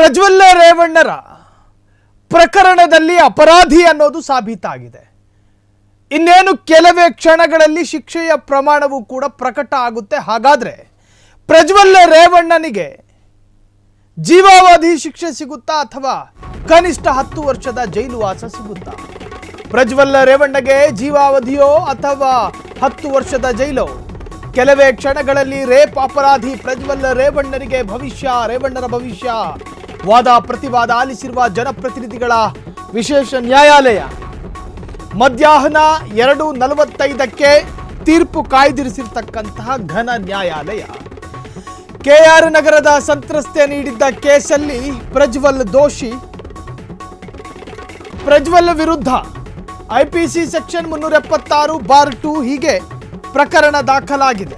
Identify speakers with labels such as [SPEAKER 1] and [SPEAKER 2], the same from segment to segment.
[SPEAKER 1] ಪ್ರಜ್ವಲ್ಲ ರೇವಣ್ಣರ ಪ್ರಕರಣದಲ್ಲಿ ಅಪರಾಧಿ ಅನ್ನೋದು ಸಾಬೀತಾಗಿದೆ. ಇನ್ನೇನು ಕೆಲವೇ ಕ್ಷಣಗಳಲ್ಲಿ ಶಿಕ್ಷೆಯ ಪ್ರಮಾಣವೂ ಕೂಡ ಪ್ರಕಟ ಆಗುತ್ತೆ. ಹಾಗಾದ್ರೆ ಪ್ರಜ್ವಲ್ಲ ರೇವಣ್ಣನಿಗೆ ಜೀವಾವಧಿ ಶಿಕ್ಷೆ ಸಿಗುತ್ತಾ ಅಥವಾ ಕನಿಷ್ಠ 10 ವರ್ಷದ ಜೈಲು ವಾಸ ಸಿಗುತ್ತಾ? ಪ್ರಜ್ವಲ್ಲ ರೇವಣ್ಣಗೆ ಜೀವಾವಧಿಯೋ ಅಥವಾ 10 ವರ್ಷದ ಜೈಲು? ಕೆಲವೇ ಕ್ಷಣಗಳಲ್ಲಿ ರೇಪ್ ಅಪರಾಧಿ ಪ್ರಜ್ವಲ್ಲ ರೇವಣ್ಣನಿಗೆ ರೇವಣ್ಣರ ಭವಿಷ್ಯ. ವಾದ ಪ್ರತಿವಾದ ಆಲಿಸಿರುವ ಜನಪ್ರತಿನಿಧಿಗಳ ವಿಶೇಷ ನ್ಯಾಯಾಲಯ ಮಧ್ಯಾಹ್ನ 2:45ಕ್ಕೆ ತೀರ್ಪು ಕಾಯ್ದಿರಿಸಿರ್ತಕ್ಕಂತಹ ಘನ ನ್ಯಾಯಾಲಯ ಕೆಆರ್ ನಗರದ ಸಂತ್ರಸ್ತೆ ನೀಡಿದ್ದ ಕೇಸಲ್ಲಿ ಪ್ರಜ್ವಲ್ ದೋಷಿ. ಪ್ರಜ್ವಲ್ ವಿರುದ್ಧ ಐಪಿಸಿ ಸೆಕ್ಷನ್ 376(2) ಹೀಗೆ ಪ್ರಕರಣ ದಾಖಲಾಗಿದೆ.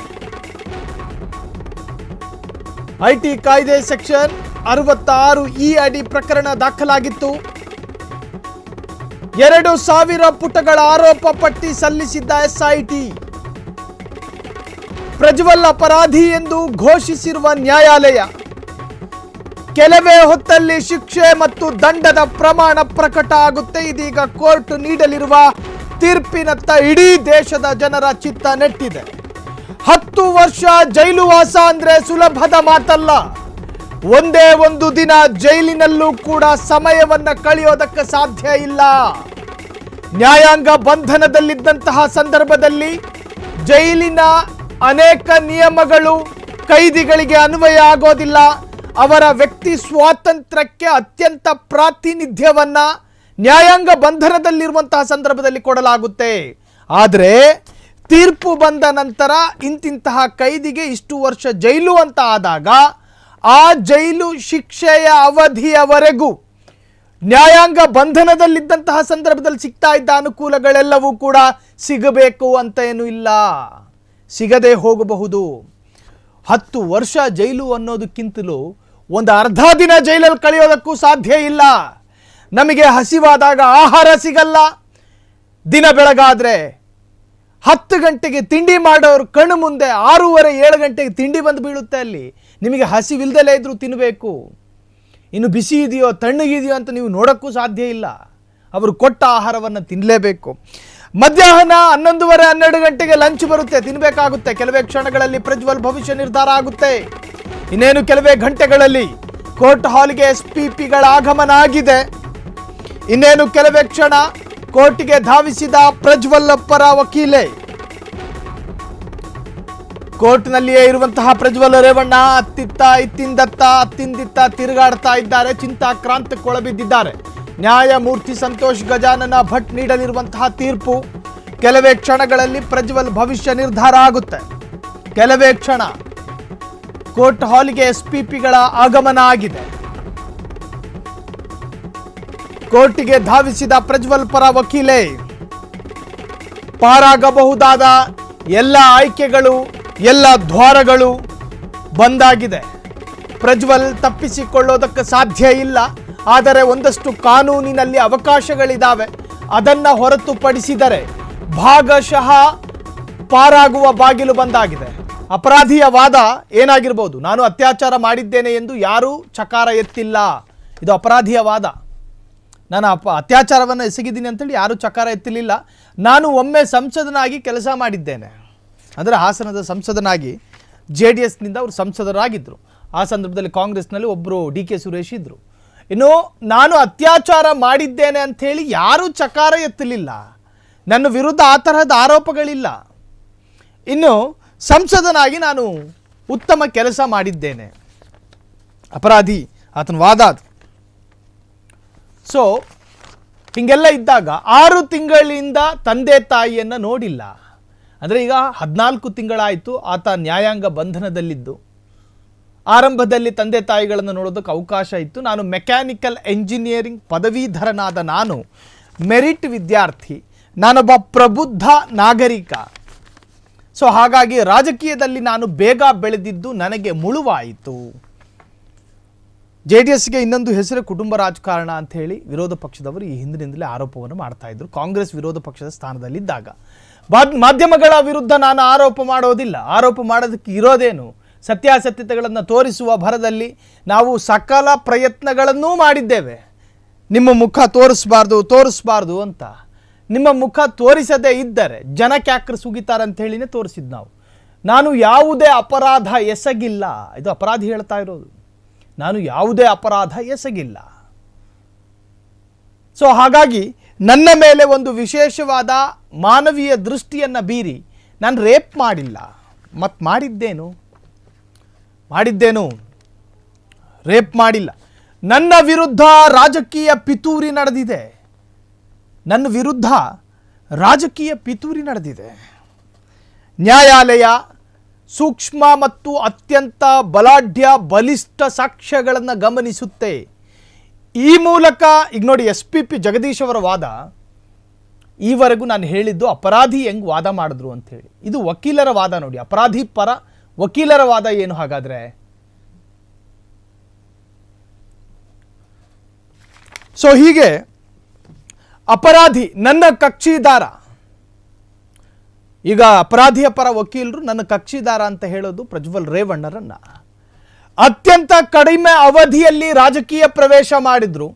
[SPEAKER 1] ಐಟಿ ಕಾಯ್ದೆ ಸೆಕ್ಷನ್ 66(e) ಅಡಿ ಪ್ರಕರಣ ದಾಖಲಾಗಿತ್ತು. 2000 ಪುಟಗಳ ಆರೋಪ ಪಟ್ಟಿ ಸಲ್ಲಿಸಿದ್ದ ಎಸ್ಐಟಿ ಪ್ರಜ್ವಲ್ ಅಪರಾಧಿ ಎಂದು ಘೋಷಿಸಿರುವ ನ್ಯಾಯಾಲಯ ಕೆಲವೇ ಹೊತ್ತಲ್ಲಿ ಶಿಕ್ಷೆ ಮತ್ತು ದಂಡದ ಪ್ರಮಾಣ ಪ್ರಕಟ ಆಗುತ್ತೆ. ಇದೀಗ ಕೋರ್ಟ್ ನೀಡಲಿರುವ ತೀರ್ಪಿನತ್ತ ಇಡೀ ದೇಶದ ಜನರ ಚಿತ್ತ ನೆಟ್ಟಿದೆ. 10 ವರ್ಷ ಜೈಲು ವಾಸ ಅಂದ್ರೆ ಸುಲಭದ ಮಾತಲ್ಲ. ಒಂದೇ ಒಂದು ದಿನ ಜೈಲಿನಲ್ಲೂ ಕೂಡ ಸಮಯವನ್ನ ಕಳೆಯೋದಕ್ಕೆ ಸಾಧ್ಯ ಇಲ್ಲ. ನ್ಯಾಯಾಂಗ ಬಂಧನದಲ್ಲಿದ್ದಂತಹ ಸಂದರ್ಭದಲ್ಲಿ ಜೈಲಿನ ಅನೇಕ ನಿಯಮಗಳು ಕೈದಿಗಳಿಗೆ ಅನ್ವಯ ಆಗೋದಿಲ್ಲ. ಅವರ ವ್ಯಕ್ತಿ ಸ್ವಾತಂತ್ರ್ಯಕ್ಕೆ ಅತ್ಯಂತ ಪ್ರಾತಿನಿಧ್ಯವನ್ನ ನ್ಯಾಯಾಂಗ ಬಂಧನದಲ್ಲಿರುವಂತಹ ಸಂದರ್ಭದಲ್ಲಿ ಕೊಡಲಾಗುತ್ತೆ. ಆದರೆ ತೀರ್ಪು ಬಂದ ನಂತರ ಇಂತಿಂತಹ ಕೈದಿಗೆ ಇಷ್ಟು ವರ್ಷ ಜೈಲು ಅಂತ ಆದಾಗ ಆ ಜೈಲು ಶಿಕ್ಷೆಯ ಅವಧಿಯವರೆಗೂ ನ್ಯಾಯಾಂಗ ಬಂಧನದಲ್ಲಿದ್ದಂತಹ ಸಂದರ್ಭದಲ್ಲಿ ಸಿಗ್ತಾ ಇದ್ದ ಅನುಕೂಲಗಳೆಲ್ಲವೂ ಕೂಡ ಸಿಗಬೇಕು ಅಂತ ಏನೂ ಇಲ್ಲ, ಸಿಗದೆ ಹೋಗಬಹುದು. 10 ವರ್ಷ ಜೈಲು ಅನ್ನೋದಕ್ಕಿಂತಲೂ ಒಂದು ಅರ್ಧ ದಿನ ಜೈಲಲ್ಲಿ ಕಳೆಯೋದಕ್ಕೂ ಸಾಧ್ಯ ಇಲ್ಲ. ನಮಗೆ ಹಸಿವಾದಾಗ ಆಹಾರ ಸಿಗಲ್ಲ. ದಿನ ಬೆಳಗಾದ್ರೆ 10 ಗಂಟೆಗೆ ತಿಂಡಿ ಮಾಡೋರು ಕಣ್ಣು ಮುಂದೆ 6:30-7 ಗಂಟೆಗೆ ತಿಂಡಿ ಬಂದು ಬೀಳುತ್ತೆ. ಅಲ್ಲಿ ನಿಮಗೆ ಹಸಿವಿಲ್ದಲೇ ಇದ್ರೂ ತಿನ್ನಬೇಕು. ಇನ್ನು ಬಿಸಿ ಇದೆಯೋ ತಣ್ಣಗಿದೆಯೋ ಅಂತ ನೀವು ನೋಡೋಕ್ಕೂ ಸಾಧ್ಯ ಇಲ್ಲ. ಅವರು ಕೊಟ್ಟ ಆಹಾರವನ್ನು ತಿನ್ನಲೇಬೇಕು. ಮಧ್ಯಾಹ್ನ 11:30-12 ಗಂಟೆಗೆ ಲಂಚ್ ಬರುತ್ತೆ, ತಿನ್ನಬೇಕಾಗುತ್ತೆ. ಕೆಲವೇ ಕ್ಷಣಗಳಲ್ಲಿ ಪ್ರಜ್ವಲ್ ಭವಿಷ್ಯ ನಿರ್ಧಾರ ಆಗುತ್ತೆ. ಇನ್ನೇನು ಕೆಲವೇ ಗಂಟೆಗಳಲ್ಲಿ ಕೋರ್ಟ್ ಹಾಲ್ಗೆ ಎಸ್ಪಿಪಿಗಳ ಆಗಮನ ಆಗಿದೆ. ಇನ್ನೇನು ಕೆಲವೇ ಕ್ಷಣ ಕೋರ್ಟ್ಗೆ ಧಾವಿಸಿದ ಪ್ರಜ್ವಲ್ ಪರ ವಕೀಲೆ. ಕೋರ್ಟ್ನಲ್ಲಿಯೇ ಇರುವಂತಹ ಪ್ರಜ್ವಲ್ ರೇವಣ್ಣ ಅತ್ತಿಂದಿತ್ತ ತಿರುಗಾಡ್ತಾ ಇದ್ದಾರೆ. ಚಿಂತಾಕ್ರಾಂತಕ್ಕೊಳಬಿದ್ದಿದ್ದಾರೆ. ನ್ಯಾಯಮೂರ್ತಿ ಸಂತೋಷ್ ಗಜಾನನ ಭಟ್ ನೀಡಲಿರುವಂತಹ ತೀರ್ಪು ಕೆಲವೇ ಕ್ಷಣಗಳಲ್ಲಿ ಪ್ರಜ್ವಲ್ ಭವಿಷ್ಯ ನಿರ್ಧಾರ ಆಗುತ್ತೆ. ಕೆಲವೇ ಕ್ಷಣ ಕೋರ್ಟ್ ಹಾಲ್ಗೆ ಎಸ್ಪಿಪಿಗಳ ಆಗಮನ ಆಗಿದೆ. ಕೋರ್ಟ್ಗೆ ಧಾವಿಸಿದ ಪ್ರಜ್ವಲ್ ಪರ ವಕೀಲೆ ಪಾರಾಗಬಹುದಾದ ಎಲ್ಲ ಆಯ್ಕೆಗಳು, ಎಲ್ಲ ದ್ವಾರಗಳು ಬಂದಾಗಿದೆ. ಪ್ರಜ್ವಲ್ ತಪ್ಪಿಸಿಕೊಳ್ಳೋದಕ್ಕೆ ಸಾಧ್ಯ ಇಲ್ಲ. ಆದರೆ ಒಂದಷ್ಟು ಕಾನೂನಿನಲ್ಲಿ ಅವಕಾಶಗಳಿದ್ದಾವೆ. ಅದನ್ನು ಹೊರತುಪಡಿಸಿದರೆ ಭಾಗಶಃ ಪಾರಾಗುವ ಬಾಗಿಲು ಬಂದಾಗಿದೆ. ಅಪರಾಧಿಯ ವಾದ ಏನಾಗಿರ್ಬೋದು? ನಾನು ಅತ್ಯಾಚಾರ ಮಾಡಿದ್ದೇನೆ ಎಂದು ಯಾರೂ ಚಕಾರ ಎತ್ತಿಲ್ಲ. ಇದು ಅಪರಾಧಿಯ ವಾದ. ನಾನು ಅತ್ಯಾಚಾರವನ್ನು ಎಸಗಿದ್ದೀನಿ ಅಂತೇಳಿ ಯಾರೂ ಚಕಾರ ಎತ್ತಲಿಲ್ಲ. ನಾನು ಒಮ್ಮೆ ಸಂಸದನಾಗಿ ಕೆಲಸ ಮಾಡಿದ್ದೇನೆ. ಅಂದರೆ ಹಾಸನದ ಸಂಸದನಾಗಿ JDSನಿಂದ ಅವರು ಸಂಸದರಾಗಿದ್ದರು. ಆ ಸಂದರ್ಭದಲ್ಲಿ ಕಾಂಗ್ರೆಸ್ನಲ್ಲಿ ಒಬ್ಬರು DK ಸುರೇಶ್ ಇದ್ದರು. ಇನ್ನು ನಾನು ಅತ್ಯಾಚಾರ ಮಾಡಿದ್ದೇನೆ ಅಂಥೇಳಿ ಯಾರೂ ಚಕಾರ ಎತ್ತಲಿಲ್ಲ. ನನ್ನ ವಿರುದ್ಧ ಆ ತರಹದ ಆರೋಪಗಳಿಲ್ಲ. ಇನ್ನು ಸಂಸದನಾಗಿ ನಾನು ಉತ್ತಮ ಕೆಲಸ ಮಾಡಿದ್ದೇನೆ. ಅಪರಾಧಿ ಆತನ ವಾದ ಅದು. ಸೊ ಹೀಗೆಲ್ಲ ಇದ್ದಾಗ 6 ತಿಂಗಳಿಂದ ತಂದೆ ತಾಯಿಯನ್ನು ನೋಡಿಲ್ಲ. ಅಂದರೆ ಈಗ 14 ತಿಂಗಳಾಯಿತು ಆತ ನ್ಯಾಯಾಂಗ ಬಂಧನದಲ್ಲಿದ್ದು. ಆರಂಭದಲ್ಲಿ ತಂದೆ ತಾಯಿಗಳನ್ನು ನೋಡೋದಕ್ಕೆ ಅವಕಾಶ ಇತ್ತು. ನಾನು ಮೆಕ್ಯಾನಿಕಲ್ ಎಂಜಿನಿಯರಿಂಗ್ ಪದವೀಧರನಾದ ನಾನು ಮೆರಿಟ್ ವಿದ್ಯಾರ್ಥಿ, ನಾನೊಬ್ಬ ಪ್ರಬುದ್ಧ ನಾಗರಿಕ. ಸೊ ಹಾಗಾಗಿ ರಾಜಕೀಯದಲ್ಲಿ ನಾನು ಬೇಗ ಬೆಳೆದಿದ್ದು ನನಗೆ ಮುಳುವಾಯಿತು. JDSಗೆ ಇನ್ನೊಂದು ಹೆಸರು ಕುಟುಂಬ ರಾಜಕಾರಣ ಅಂತ ಹೇಳಿ ವಿರೋಧ ಪಕ್ಷದವರು ಈ ಹಿಂದಿನಿಂದಲೇ ಆರೋಪವನ್ನು ಮಾಡ್ತಾ ಇದ್ರು. ಕಾಂಗ್ರೆಸ್ ವಿರೋಧ ಪಕ್ಷದ ಸ್ಥಾನದಲ್ಲಿದ್ದಾಗ ಮಾಧ್ಯಮಗಳ ವಿರುದ್ಧ ನಾನು ಆರೋಪ ಮಾಡೋದಿಲ್ಲ. ಆರೋಪ ಮಾಡೋದಕ್ಕೆ ಇರೋದೇನು? ಸತ್ಯಾಸತ್ಯತೆಗಳನ್ನು ತೋರಿಸುವ ಭರದಲ್ಲಿ ನಾವು ಸಕಲ ಪ್ರಯತ್ನಗಳನ್ನೂ ಮಾಡಿದ್ದೇವೆ. ನಿಮ್ಮ ಮುಖ ತೋರಿಸಬಾರ್ದು ಅಂತ. ನಿಮ್ಮ ಮುಖ ತೋರಿಸದೇ ಇದ್ದರೆ ಜನಕ್ಕೆ ಯಾಕ್ರೆ ಸುಗಿತಾರೆ ಅಂತ ಹೇಳಿನೇ ತೋರಿಸಿದ್ದು ನಾವು. ನಾನು ಯಾವುದೇ ಅಪರಾಧ ಎಸಗಿಲ್ಲ. ಇದು ಅಪರಾಧಿ ಹೇಳ್ತಾ ಇರೋದು. ನಾನು ಯಾವುದೇ ಅಪರಾಧ ಎಸಗಿಲ್ಲ. ಸೊ ಹಾಗಾಗಿ ನನ್ನ ಮೇಲೆ ಒಂದು ವಿಶೇಷವಾದ ಮಾನವೀಯ ದೃಷ್ಟಿಯನ್ನು ಬೀರಿ ನಾನು ರೇಪ್ ಮಾಡಿಲ್ಲ. ಮತ್ತು ಮಾಡಿದ್ದೇನು ರೇಪ್ ಮಾಡಿಲ್ಲ. ನನ್ನ ವಿರುದ್ಧ ರಾಜಕೀಯ ಪಿತೂರಿ ನಡೆದಿದೆ. ನ್ಯಾಯಾಲಯ ಸೂಕ್ಷ್ಮ ಮತ್ತು ಅತ್ಯಂತ ಬಲಿಷ್ಠ ಸಾಕ್ಷ್ಯಗಳನ್ನು ಗಮನಿಸುತ್ತೆ. ಈ ಮೂಲಕ ಈಗ ನೋಡಿ SP ಜಗದೀಶ್ ಅವರ ವಾದ, ಈವರೆಗೂ ನಾನು ಹೇಳಿದ್ದು ಅಪರಾಧಿ ಹೆಂಗೆ ವಾದ ಮಾಡಿದ್ರು ಅಂತ ಹೇಳಿ. ಇದು ವಕೀಲರ ವಾದ ನೋಡಿ, ಅಪರಾಧಿ ಪರ ವಕೀಲರ ವಾದ ಏನು ಹಾಗಾದ್ರೆ? ಸೊ ಹೀಗೆ ಅಪರಾಧಿ ನನ್ನ ಕಕ್ಷಿದಾರ, ಈಗ ಅಪರಾಧಿಯ ಪರ ವಕೀಲರು ನನ್ನ ಕಕ್ಷಿದಾರ ಅಂತ ಹೇಳೋದು ಪ್ರಜ್ವಲ್ ರೇವಣ್ಣರನ್ನ. ಅತ್ಯಂತ ಕಡಿಮೆ ಅವಧಿಯಲ್ಲಿ ರಾಜಕೀಯ ಪ್ರವೇಶ ಮಾಡಿದ್ರು,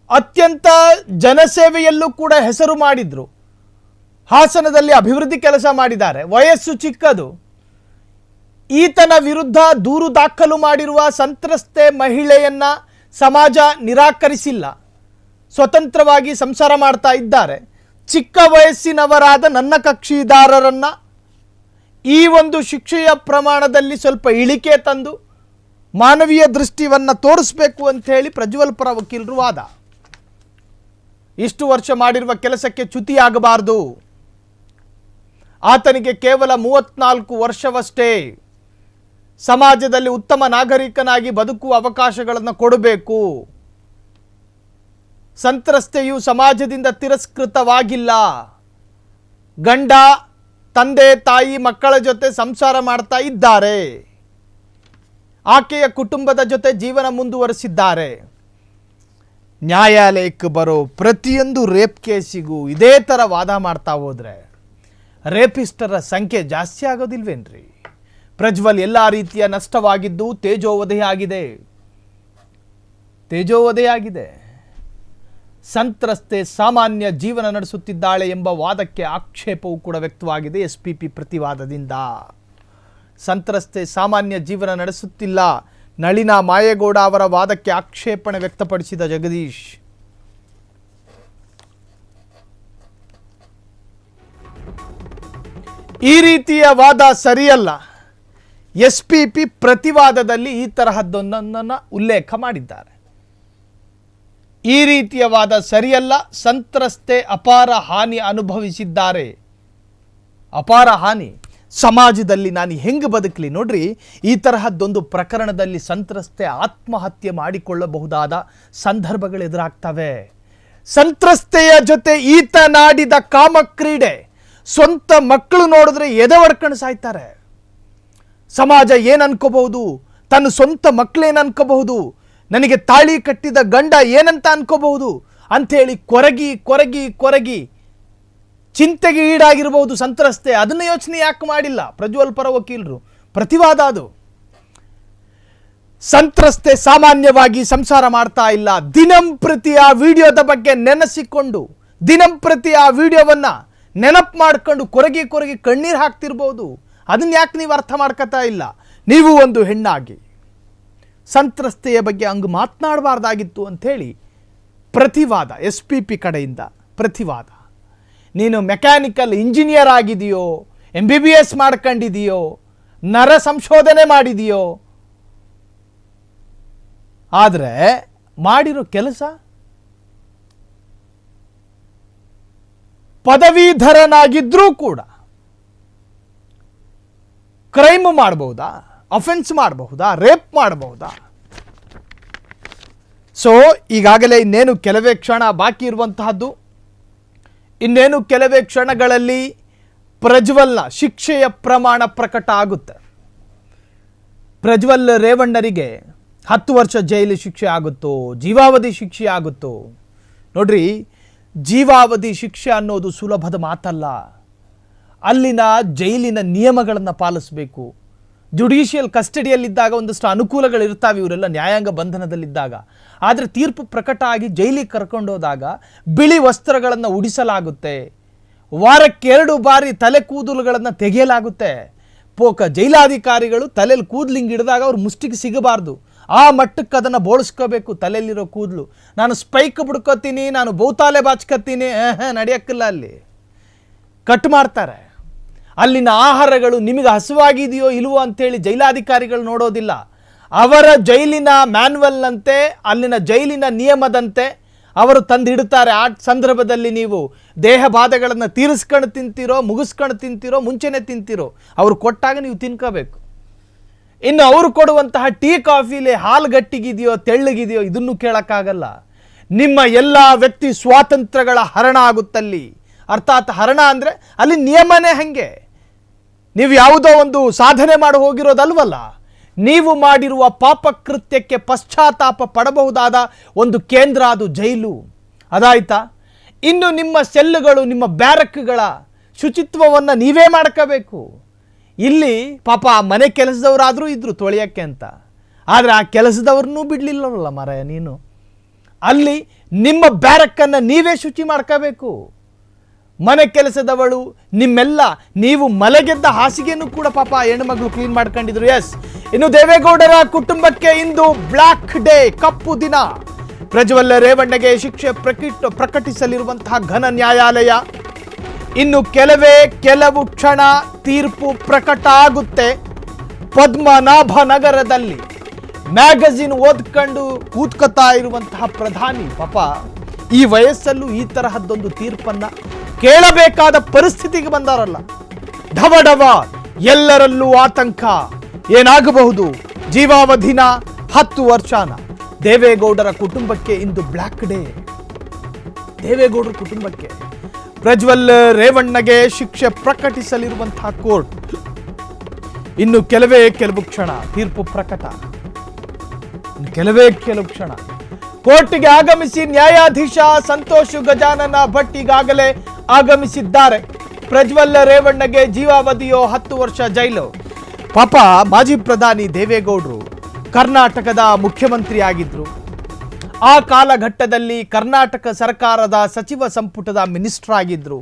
[SPEAKER 1] ಅತ್ಯಂತ ಜನಸೇವೆಯಲ್ಲೂ ಕೂಡ ಹೆಸರು ಮಾಡಿದ್ರು, ಹಾಸನದಲ್ಲಿ ಅಭಿವೃದ್ಧಿ ಕೆಲಸ ಮಾಡಿದ್ದಾರೆ, ವಯಸ್ಸು ಚಿಕ್ಕದು. ಈತನ ವಿರುದ್ಧ ದೂರು ದಾಖಲು ಮಾಡಿರುವ ಸಂತ್ರಸ್ತೆ ಮಹಿಳೆಯನ್ನ ಸಮಾಜ ನಿರಾಕರಿಸಿಲ್ಲ, ಸ್ವತಂತ್ರವಾಗಿ ಸಂಸಾರ ಮಾಡ್ತಾ ಇದ್ದಾರೆ. ಚಿಕ್ಕ ವಯಸ್ಸಿನವರಾದ ನನ್ನ ಕಕ್ಷಿದಾರರನ್ನ ಈ ಒಂದು ಶಿಕ್ಷೆಯ ಪ್ರಮಾಣದಲ್ಲಿ ಸ್ವಲ್ಪ ಇಳಿಕೆ ತಂದು ಮಾನವೀಯ ದೃಷ್ಟಿಯನ್ನು ತೋರಿಸಬೇಕು ಅಂತ ಹೇಳಿ ಪ್ರಜ್ವಲ್ ಪರ ವಕೀಲರು ವಾದ. ಇಷ್ಟು ವರ್ಷ ಮಾಡಿರುವ ಕೆಲಸಕ್ಕೆ ಚ್ಯುತಿಯಾಗಬಾರದು. ಆತನಿಗೆ ಕೇವಲ 34 ವರ್ಷವಷ್ಟೇ. ಸಮಾಜದಲ್ಲಿ ಉತ್ತಮ ನಾಗರಿಕನಾಗಿ ಬದುಕುವ ಅವಕಾಶಗಳನ್ನು ಕೊಡಬೇಕು. ಸಂತ್ರಸ್ತೆಯು ಸಮಾಜದಿಂದ ತಿರಸ್ಕೃತವಾಗಿಲ್ಲ. ಗಂಡ, ತಂದೆ, ತಾಯಿ, ಮಕ್ಕಳ ಜೊತೆ ಸಂಸಾರ ಮಾಡ್ತಾ ಇದ್ದಾರೆ. ಆಕೆಯ ಕುಟುಂಬದ ಜೊತೆ ಜೀವನ ಮುಂದುವರಿಸಿದ್ದಾರೆ. ನ್ಯಾಯಾಲಯಕ್ಕೆ ಬರೋ ಪ್ರತಿಯೊಂದು ರೇಪ್ ಕೇಸಿಗೂ ಇದೇ ಥರ ವಾದ ಮಾಡ್ತಾ ಹೋದರೆ ರೇಪಿಸ್ಟರ ಸಂಖ್ಯೆ ಜಾಸ್ತಿ ಆಗೋದಿಲ್ವೇನ್ರಿ? ಪ್ರಜ್ವಲ್ ಎಲ್ಲ ರೀತಿಯ ನಷ್ಟವಾಗಿದ್ದು ತೇಜೋವಧೆಯಾಗಿದೆ. ಸಂತ್ರಸ್ತೆ ಸಾಮಾನ್ಯ ಜೀವನ ನಡೆಸುತ್ತಿದ್ದಾಳೆ ಎಂಬ ವಾದಕ್ಕೆ ಆಕ್ಷೇಪವೂ ಕೂಡ ವ್ಯಕ್ತವಾಗಿದೆ SPP ಪ್ರತಿವಾದದಿಂದ. ಸಂತ್ರಸ್ತೆ ಸಾಮಾನ್ಯ ಜೀವನ ನಡೆಸುತ್ತಿಲ್ಲ, ನಳಿನ ಮಾಯೇಗೌಡ ಅವರ ವಾದಕ್ಕೆ ಆಕ್ಷೇಪಣೆ ವ್ಯಕ್ತಪಡಿಸಿದ ಜಗದೀಶ್. ಈ ರೀತಿಯ ವಾದ ಸರಿಯಲ್ಲ. SPP ಪ್ರತಿವಾದದಲ್ಲಿ ಈ ತರಹದ್ದೊಂದನ್ನು ಉಲ್ಲೇಖ ಮಾಡಿದ್ದಾರೆ. ಈ ರೀತಿಯ ವಾದ ಸರಿಯಲ್ಲ. ಸಂತ್ರಸ್ತೆ ಅಪಾರ ಹಾನಿ ಅನುಭವಿಸಿದ್ದಾರೆ. ಅಪಾರ ಹಾನಿ. ಸಮಾಜದಲ್ಲಿ ನಾನು ಹೆಂಗೆ ಬದುಕಲಿ? ನೋಡ್ರಿ, ಈ ತರಹದ್ದೊಂದು ಪ್ರಕರಣದಲ್ಲಿ ಸಂತ್ರಸ್ತೆ ಆತ್ಮಹತ್ಯೆ ಮಾಡಿಕೊಳ್ಳಬಹುದಾದ ಸಂದರ್ಭಗಳು ಎದುರಾಗ್ತವೆ. ಸಂತ್ರಸ್ತೆಯ ಜೊತೆ ಈತ ನಾಡಿದ ಕಾಮಕ್ರೀಡೆ ಸ್ವಂತ ಮಕ್ಕಳು ನೋಡಿದ್ರೆ ಎದೆ ಹೊಡ್ಕೊಂಡು ಸಾಯ್ತಾರೆ. ಸಮಾಜ ಏನು ಅನ್ಕೋಬಹುದು, ತನ್ನ ಸ್ವಂತ ಮಕ್ಕಳೇನು ಅನ್ಕೋಬಹುದು, ನನಗೆ ತಾಳಿ ಕಟ್ಟಿದ ಗಂಡ ಏನಂತ ಅನ್ಕೋಬಹುದು ಅಂಥೇಳಿ ಕೊರಗಿ ಚಿಂತೆಗೆ ಈಡಾಗಿರಬಹುದು ಸಂತ್ರಸ್ತೆ. ಅದನ್ನ ಯೋಚನೆ ಯಾಕೆ ಮಾಡಿಲ್ಲ ಪ್ರಜ್ವಲ್ ಪರ ವಕೀಲರು? ಪ್ರತಿವಾದ ಅದು. ಸಂತ್ರಸ್ತೆ ಸಾಮಾನ್ಯವಾಗಿ ಸಂಸಾರ ಮಾಡ್ತಾ ಇಲ್ಲ. ದಿನಂಪ್ರತಿ ಆ ವಿಡಿಯೋದ ಬಗ್ಗೆ ನೆನೆಸಿಕೊಂಡು, ದಿನಂಪ್ರತಿ ಆ ವಿಡಿಯೋವನ್ನ ನೆನಪು ಮಾಡ್ಕೊಂಡು ಕೊರಗಿ ಕಣ್ಣೀರು ಹಾಕ್ತಿರ್ಬೋದು. ಅದನ್ನ ಯಾಕೆ ನೀವು ಅರ್ಥ ಮಾಡ್ಕೊತಾ ಇಲ್ಲ? ನೀವು ಒಂದು ಹೆಣ್ಣಾಗಿ ಸಂತ್ರಸ್ತೆಯ ಬಗ್ಗೆ ಹಂಗೆ ಮಾತನಾಡಬಾರ್ದಾಗಿತ್ತು ಅಂಥೇಳಿ ಪ್ರತಿವಾದ SPP ಕಡೆಯಿಂದ ಪ್ರತಿವಾದ. ನೀನು ಮೆಕ್ಯಾನಿಕಲ್ ಇಂಜಿನಿಯರ್ ಆಗಿದೆಯೋ, MBBS ಮಾಡ್ಕೊಂಡಿದೆಯೋ, ನರ ಸಂಶೋಧನೆ ಮಾಡಿದೆಯೋ, ಆದರೆ ಮಾಡಿರೋ ಕೆಲಸ ಪದವೀಧರನಾಗಿದ್ರೂ ಕೂಡ ಕ್ರೈಮ್ ಮಾಡಬಹುದಾ? ಅಫೆನ್ಸ್ ಮಾಡಬಹುದಾ? ರೇಪ್ ಮಾಡಬಹುದಾ? ಸೊ ಈಗಾಗಲೇ ಇನ್ನೇನು ಕೆಲವೇ ಕ್ಷಣ ಬಾಕಿ ಇರುವಂತಹದ್ದು. ಇನ್ನೇನು ಕೆಲವೇ ಕ್ಷಣಗಳಲ್ಲಿ ಪ್ರಜ್ವಲ್ನ ಶಿಕ್ಷೆಯ ಪ್ರಮಾಣ ಪ್ರಕಟ ಆಗುತ್ತೆ. ಪ್ರಜ್ವಲ್ ರೇವಣ್ಣರಿಗೆ 10 ವರ್ಷ ಜೈಲು ಶಿಕ್ಷೆ ಆಗುತ್ತೋ, ಜೀವಾವಧಿ ಶಿಕ್ಷೆ ಆಗುತ್ತೋ? ನೋಡ್ರಿ, ಜೀವಾವಧಿ ಶಿಕ್ಷೆ ಅನ್ನೋದು ಸುಲಭದ ಮಾತಲ್ಲ. ಅಲ್ಲಿನ ಜೈಲಿನ ನಿಯಮಗಳನ್ನು ಪಾಲಿಸಬೇಕು. ಜುಡಿಷಿಯಲ್ ಕಸ್ಟಡಿಯಲ್ಲಿದ್ದಾಗ ಒಂದಷ್ಟು ಅನುಕೂಲಗಳಿರ್ತಾವೆ ಇವರೆಲ್ಲ ನ್ಯಾಯಾಂಗ ಬಂಧನದಲ್ಲಿದ್ದಾಗ. ಆದರೆ ತೀರ್ಪು ಪ್ರಕಟ ಆಗಿ ಜೈಲಿಗೆ ಕರ್ಕೊಂಡೋದಾಗ ಬಿಳಿ ವಸ್ತ್ರಗಳನ್ನು ಉಡಿಸಲಾಗುತ್ತೆ, ವಾರಕ್ಕೆ 2 ಬಾರಿ ತಲೆ ಕೂದಲುಗಳನ್ನು ತೆಗೆಯಲಾಗುತ್ತೆ. ಜೈಲಾಧಿಕಾರಿಗಳು ತಲೆಯಲ್ಲಿ ಕೂದಲಿಂಗ್ ಹಿಡಿದಾಗ ಅವ್ರು ಮುಷ್ಟಿಗೆ ಸಿಗಬಾರ್ದು, ಆ ಮಟ್ಟಕ್ಕೆ ಅದನ್ನು ಬೋಳಿಸ್ಕೋಬೇಕು. ತಲೆಯಲ್ಲಿರೋ ಕೂದಲು ನಾನು ಸ್ಪೈಕ್ ಬಿಡ್ಕೋತೀನಿ, ನಾನು ಬಹುತಾಲೆ ಬಾಚ್ಕೋತೀನಿ, ನಡೆಯಕ್ಕಿಲ್ಲ. ಅಲ್ಲಿ ಕಟ್ ಮಾಡ್ತಾರೆ. ಅಲ್ಲಿನ ಆಹಾರಗಳು ನಿಮಗೆ ಹಸುವಾಗಿದೆಯೋ ಇಲ್ವೋ ಅಂತೇಳಿ ಜೈಲಾಧಿಕಾರಿಗಳು ನೋಡೋದಿಲ್ಲ. ಅವರ ಜೈಲಿನ ಮ್ಯಾನ್ಯಲ್ನಂತೆ, ಅಲ್ಲಿನ ಜೈಲಿನ ನಿಯಮದಂತೆ ಅವರು ತಂದಿಡ್ತಾರೆ. ಆ ಸಂದರ್ಭದಲ್ಲಿ ನೀವು ದೇಹ ಬಾಧೆಗಳನ್ನು ತೀರಿಸ್ಕೊಂಡು ತಿಂತೀರೋ, ಮುಗಿಸ್ಕೊಂಡು ತಿಂತೀರೋ, ಮುಂಚೆನೇ ತಿಂತೀರೋ, ಅವರು ಕೊಟ್ಟಾಗ ನೀವು ತಿನ್ಕೋಬೇಕು. ಇನ್ನು ಅವರು ಕೊಡುವಂತಹ ಟೀ ಕಾಫಿಲಿ ಹಾಲು ಗಟ್ಟಿಗಿದೆಯೋ ತೆಳ್ಳಗಿದೆಯೋ ಇದನ್ನು ಕೇಳೋಕ್ಕಾಗಲ್ಲ. ನಿಮ್ಮ ಎಲ್ಲ ವ್ಯಕ್ತಿ ಸ್ವಾತಂತ್ರ್ಯಗಳ ಹರಣ ಆಗುತ್ತಲ್ಲಿ. ಅರ್ಥಾತ್ ಹರಣ ಅಂದರೆ ಅಲ್ಲಿ ನಿಯಮನೇ ಹಾಗೆ. ನೀವು ಯಾವುದೋ ಒಂದು ಸಾಧನೆ ಮಾಡಿ ಹೋಗಿರೋದಲ್ವಲ್ಲ, ನೀವು ಮಾಡಿರುವ ಪಾಪಕೃತ್ಯಕ್ಕೆ ಪಶ್ಚಾತ್ತಾಪ ಪಡಬಹುದಾದ ಒಂದು ಕೇಂದ್ರ ಅದು ಜೈಲು. ಅದಾಯ್ತಾ? ಇನ್ನು ನಿಮ್ಮ ಸೆಲ್ಲುಗಳು, ನಿಮ್ಮ ಬ್ಯಾರಕ್ಗಳ ಶುಚಿತ್ವವನ್ನು ನೀವೇ ಮಾಡ್ಕೋಬೇಕು. ಇಲ್ಲಿ ಪಾಪ ಮನೆ ಕೆಲಸದವರಾದರೂ ಇದ್ರು ತೊಳೆಯೋಕ್ಕೆ ಅಂತ, ಆದರೆ ಆ ಕೆಲಸದವ್ರನ್ನೂ ಬಿಡಲಿಲ್ಲವಲ್ಲ ಮಾರಾಯ ನೀನು. ಅಲ್ಲಿ ನಿಮ್ಮ ಬ್ಯಾರಕ್ಕನ್ನು ನೀವೇ ಶುಚಿ ಮಾಡ್ಕೋಬೇಕು. ಮನೆ ಕೆಲಸದವಳು ನಿಮ್ಮೆಲ್ಲ ನೀವು ಮಲಗೆದ್ದ ಹಾಸಿಗೆಯನ್ನು ಕೂಡ ಪಾಪ ಹೆಣ್ಣುಮಗಳು ಕ್ಲೀನ್ ಮಾಡ್ಕೊಂಡಿದ್ರು. ಎಸ್, ಇನ್ನು ದೇವೇಗೌಡರ ಕುಟುಂಬಕ್ಕೆ ಇಂದು ಬ್ಲ್ಯಾಕ್ ಡೇ, ಕಪ್ಪು ದಿನ. ಪ್ರಜ್ವಲ್ ರೇವಣ್ಣಗೆ ಶಿಕ್ಷೆ ಪ್ರಕಟಿಸಲಿರುವಂತಹ ಘನ ನ್ಯಾಯಾಲಯ. ಇನ್ನು ಕೆಲವು ಕ್ಷಣ ತೀರ್ಪು ಪ್ರಕಟ ಆಗುತ್ತೆ. ಪದ್ಮನಾಭನಗರದಲ್ಲಿ ಮ್ಯಾಗಝಿನ್ ಓದ್ಕೊಂಡು ಕೂತ್ಕೊತಾ ಇರುವಂತಹ ಪ್ರಧಾನಿ ಪಾಪ ಈ ವಯಸ್ಸಲ್ಲೂ ಈ ತರಹದ್ದೊಂದು ತೀರ್ಪನ್ನ ಕೇಳಬೇಕಾದ ಪರಿಸ್ಥಿತಿಗೆ ಬಂದಾರಲ್ಲ. ಢವಢವ ಎಲ್ಲರಲ್ಲೂ ಆತಂಕ. ಏನಾಗಬಹುದು? ಜೀವಾವಧಿನ 10 ವರ್ಷನ? ದೇವೇಗೌಡರ ಕುಟುಂಬಕ್ಕೆ ಇಂದು ಬ್ಲ್ಯಾಕ್ ಡೇ. ದೇವೇಗೌಡರ ಕುಟುಂಬಕ್ಕೆ ಪ್ರಜ್ವಲ್ ರೇವಣ್ಣಗೆ ಶಿಕ್ಷೆ ಪ್ರಕಟಿಸಲಿರುವಂತಹ ಕೋರ್ಟ್. ಇನ್ನು ಕೆಲವು ಕ್ಷಣ ತೀರ್ಪು ಪ್ರಕಟ. ಕೆಲವು ಕ್ಷಣ ಕೋರ್ಟ್ಗೆ ಆಗಮಿಸಿ ನ್ಯಾಯಾಧೀಶ ಸಂತೋಷ್ ಗಜಾನನ ಭಟ್ ಈಗಾಗಲೇ ಆಗಮಿಸಿದ್ದಾರೆ. ಪ್ರಜ್ವಲ್ ರೇವಣ್ಣಗೆ ಜೀವಾವಧಿಯೋ 10 ವರ್ಷ ಜೈಲು. ಪಾಪ ಮಾಜಿ ಪ್ರಧಾನಿ ದೇವೇಗೌಡರು ಕರ್ನಾಟಕದ ಮುಖ್ಯಮಂತ್ರಿ ಆಗಿದ್ರು. ಆ ಕಾಲಘಟ್ಟದಲ್ಲಿ ಕರ್ನಾಟಕ ಸರ್ಕಾರದ ಸಚಿವ ಸಂಪುಟದ ಮಿನಿಸ್ಟರ್ ಆಗಿದ್ರು.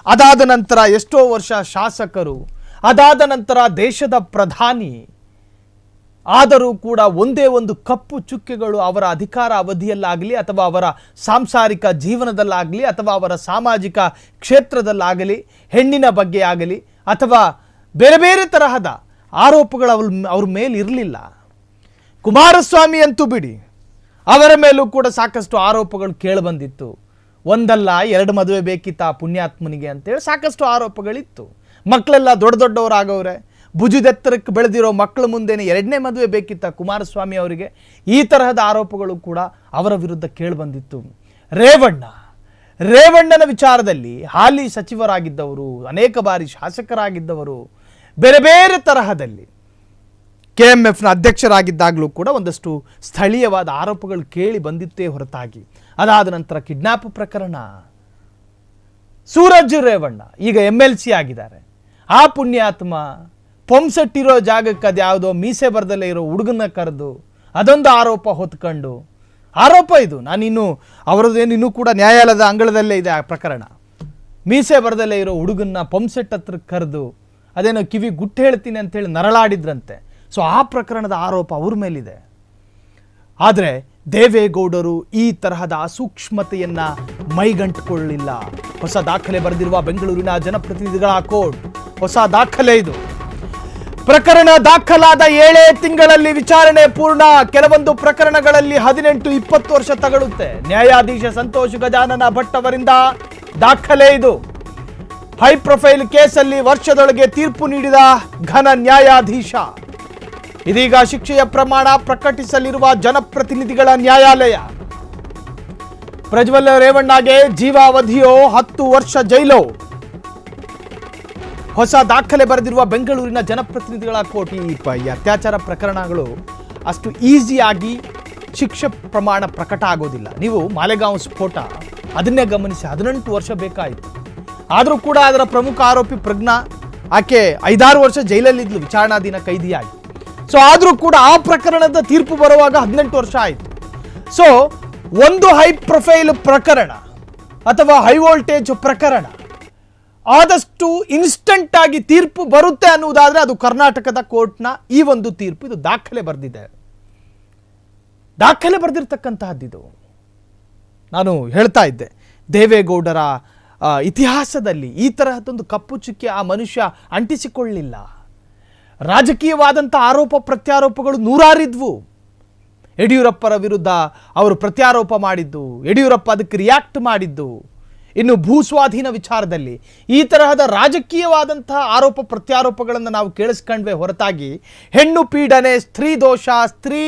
[SPEAKER 1] ಅದಾದ ನಂತರ ಎಷ್ಟೋ ವರ್ಷ ಶಾಸಕರು, ಅದಾದ ನಂತರ ದೇಶದ ಪ್ರಧಾನಿ. ಆದರೂ ಕೂಡ ಒಂದೇ ಒಂದು ಕಪ್ಪು ಚುಕ್ಕೆಗಳು ಅವರ ಅಧಿಕಾರ ಅವಧಿಯಲ್ಲಾಗಲಿ ಅಥವಾ ಅವರ ಸಾಂಸಾರಿಕ ಜೀವನದಲ್ಲಾಗಲಿ ಅಥವಾ ಅವರ ಸಾಮಾಜಿಕ ಕ್ಷೇತ್ರದಲ್ಲಾಗಲಿ, ಹೆಣ್ಣಿನ ಬಗ್ಗೆ ಆಗಲಿ ಅಥವಾ ಬೇರೆ ಬೇರೆ ತರಹದ ಆರೋಪಗಳು ಅವ್ರ ಮೇಲೆ ಇರಲಿಲ್ಲ. ಕುಮಾರಸ್ವಾಮಿ ಅಂತೂ ಬಿಡಿ, ಅವರ ಮೇಲೂ ಕೂಡ ಸಾಕಷ್ಟು ಆರೋಪಗಳು ಕೇಳಿಬಂದಿತ್ತು. ಒಂದಲ್ಲ 2 ಮದುವೆ ಬೇಕಿತ್ತ ಪುಣ್ಯಾತ್ಮನಿಗೆ ಅಂತೇಳಿ ಸಾಕಷ್ಟು ಆರೋಪಗಳಿತ್ತು. ಮಕ್ಕಳೆಲ್ಲ ದೊಡ್ಡವರಾಗವ್ರೆ, ಭುಜದೆತ್ತರಕ್ಕೆ ಬೆಳೆದಿರೋ ಮಕ್ಕಳ ಮುಂದೆನೇ 2ನೇ ಮದುವೆ ಬೇಕಿತ್ತ ಕುಮಾರಸ್ವಾಮಿ ಅವರಿಗೆ? ಈ ತರಹದ ಆರೋಪಗಳು ಕೂಡ ಅವರ ವಿರುದ್ಧ ಕೇಳಿಬಂದಿತ್ತು. ರೇವಣ್ಣನ ವಿಚಾರದಲ್ಲಿ ಹಾಲಿ ಸಚಿವರಾಗಿದ್ದವರು, ಅನೇಕ ಬಾರಿ ಶಾಸಕರಾಗಿದ್ದವರು, ಬೇರೆ ಬೇರೆ ತರಹದಲ್ಲಿ KMFನ ಅಧ್ಯಕ್ಷರಾಗಿದ್ದಾಗಲೂ ಕೂಡ ಒಂದಷ್ಟು ಸ್ಥಳೀಯವಾದ ಆರೋಪಗಳು ಕೇಳಿ ಬಂದಿತ್ತೇ ಹೊರತಾಗಿ, ಅದಾದ ನಂತರ ಕಿಡ್ನಾಪ್ ಪ್ರಕರಣ, ಸೂರಜ್ ರೇವಣ್ಣ ಈಗ MLC ಆಗಿದ್ದಾರೆ. ಆ ಪುಣ್ಯಾತ್ಮ ಪಂಪ್ಸೆಟ್ಟಿರೋ ಜಾಗಕ್ಕೆ ಅದ್ಯಾವುದೋ ಮೀಸೆ ಬರ್ದಲ್ಲೇ ಇರೋ ಹುಡುಗನ ಕರೆದು ಅದೊಂದು ಆರೋಪ ಹೊತ್ಕೊಂಡು, ಆರೋಪ ಇದು, ನಾನಿನ್ನು ಅವರದ್ದೇನು ಇನ್ನೂ ಕೂಡ ನ್ಯಾಯಾಲಯದ ಅಂಗಳದಲ್ಲೇ ಇದೆ ಆ ಪ್ರಕರಣ. ಮೀಸೆ ಬರ್ದಲ್ಲೇ ಇರೋ ಹುಡುಗನ್ನ ಪಂಪ್ಸೆಟ್ ಹತ್ರ ಕರೆದು ಅದೇನೋ ಕಿವಿ ಗುಟ್ಟು ಹೇಳ್ತೀನಿ ಅಂತೇಳಿ ನರಳಾಡಿದ್ರಂತೆ. ಸೊ ಆ ಪ್ರಕರಣದ ಆರೋಪ ಅವ್ರ ಮೇಲಿದೆ. ಆದರೆ ದೇವೇಗೌಡರು ಈ ತರಹದ ಅಸೂಕ್ಷ್ಮತೆಯನ್ನ ಮೈಗಂಟಿಕೊಳ್ಳಲಿಲ್ಲ. ಹೊಸ ದಾಖಲೆ ಬರೆದಿರುವ ಬೆಂಗಳೂರಿನ ಜನಪ್ರತಿನಿಧಿಗಳ ಕೋರ್ಟ್, ಹೊಸ ದಾಖಲೆ ಇದು. ಪ್ರಕರಣ ದಾಖಲಾದ 7 ತಿಂಗಳಲ್ಲಿ ವಿಚಾರಣೆ ಪೂರ್ಣ. ಕೆಲವೊಂದು ಪ್ರಕರಣಗಳಲ್ಲಿ 18-20 ವರ್ಷ ತಗಲುತ್ತೆ. ನ್ಯಾಯಾಧೀಶ ಸಂತೋಷ್ ಗಜಾನನ ಭಟ್ ಅವರಿಂದ ದಾಖಲೆ ಇದು. ಹೈ ಪ್ರೊಫೈಲ್ ಕೇಸಲ್ಲಿ ವರ್ಷದೊಳಗೆ ತೀರ್ಪು ನೀಡಿದ ಘನ ನ್ಯಾಯಾಧೀಶ. ಇದೀಗ ಶಿಕ್ಷೆಯ ಪ್ರಮಾಣ ಪ್ರಕಟಿಸಲಿರುವ ಜನಪ್ರತಿನಿಧಿಗಳ ನ್ಯಾಯಾಲಯ. ಪ್ರಜ್ವಲ್ ರೇವಣ್ಣಗೆ ಜೀವಾವಧಿಯೋ 10 ವರ್ಷ ಜೈಲು. ಹೊಸ ದಾಖಲೆ ಬರೆದಿರುವ ಬೆಂಗಳೂರಿನ ಜನಪ್ರತಿನಿಧಿಗಳ ಕೋರ್ಟ್. ಈ ಅತ್ಯಾಚಾರ ಪ್ರಕರಣಗಳು ಅಷ್ಟು ಈಸಿಯಾಗಿ ಶಿಕ್ಷೆ ಪ್ರಮಾಣ ಪ್ರಕಟ ಆಗೋದಿಲ್ಲ. ನೀವು ಮಾಲೆಗಾಂವ್ ಸ್ಫೋಟ ಅದನ್ನೇ ಗಮನಿಸಿ, 18 ವರ್ಷ ಬೇಕಾಯಿತು. ಆದರೂ ಕೂಡ ಅದರ ಪ್ರಮುಖ ಆರೋಪಿ ಪ್ರಜ್ಞಾ ಆಕೆ 5-6 ವರ್ಷ ಜೈಲಲ್ಲಿದ್ಲು ವಿಚಾರಣಾಧೀನ ಕೈದಿಯಾಗಿ. ಸೊ ಆದರೂ ಕೂಡ ಆ ಪ್ರಕರಣದ ತೀರ್ಪು ಬರುವಾಗ 18 ವರ್ಷ ಆಯಿತು. ಸೊ ಒಂದು ಹೈ ಪ್ರೊಫೈಲ್ ಪ್ರಕರಣ ಅಥವಾ ಹೈ ವೋಲ್ಟೇಜ್ ಪ್ರಕರಣ ಆದಷ್ಟು ಇನ್ಸ್ಟಂಟ್ ಆಗಿ ತೀರ್ಪು ಬರುತ್ತೆ ಅನ್ನುವುದಾದ್ರೆ ಅದು ಕರ್ನಾಟಕದ ಕೋರ್ಟ್ನ ಈ ಒಂದು ತೀರ್ಪು. ಇದು ದಾಖಲೆ ಬರೆದಿರ್ತಕ್ಕಂತಹದ್ದಿದು. ನಾನು ಹೇಳ್ತಾ ಇದ್ದೆ, ದೇವೇಗೌಡರ ಇತಿಹಾಸದಲ್ಲಿ ಈ ತರಹದೊಂದು ಕಪ್ಪು ಚುಕ್ಕೆ ಆ ಮನುಷ್ಯ ಅಂಟಿಸಿಕೊಳ್ಳಲಿಲ್ಲ. ರಾಜಕೀಯವಾದಂಥ ಆರೋಪ ಪ್ರತ್ಯಾರೋಪಗಳು ನೂರಾರಿದ್ವು. ಯಡಿಯೂರಪ್ಪರ ವಿರುದ್ಧ ಅವರು ಪ್ರತ್ಯಾರೋಪ ಮಾಡಿದ್ದು, ಯಡಿಯೂರಪ್ಪ ಅದಕ್ಕೆ ರಿಯಾಕ್ಟ್ ಮಾಡಿದ್ದು, ಇನ್ನು ಭೂಸ್ವಾಧೀನ ವಿಚಾರದಲ್ಲಿ ಈ ತರಹದ ರಾಜಕೀಯವಾದಂತಹ ಆರೋಪ ಪ್ರತ್ಯಾರೋಪಗಳನ್ನು ನಾವು ಕೇಳಿಸ್ಕೊಂಡ್ವೆ ಹೊರತಾಗಿ ಹೆಣ್ಣು ಪೀಡನೆ, ಸ್ತ್ರೀ ದೋಷ, ಸ್ತ್ರೀ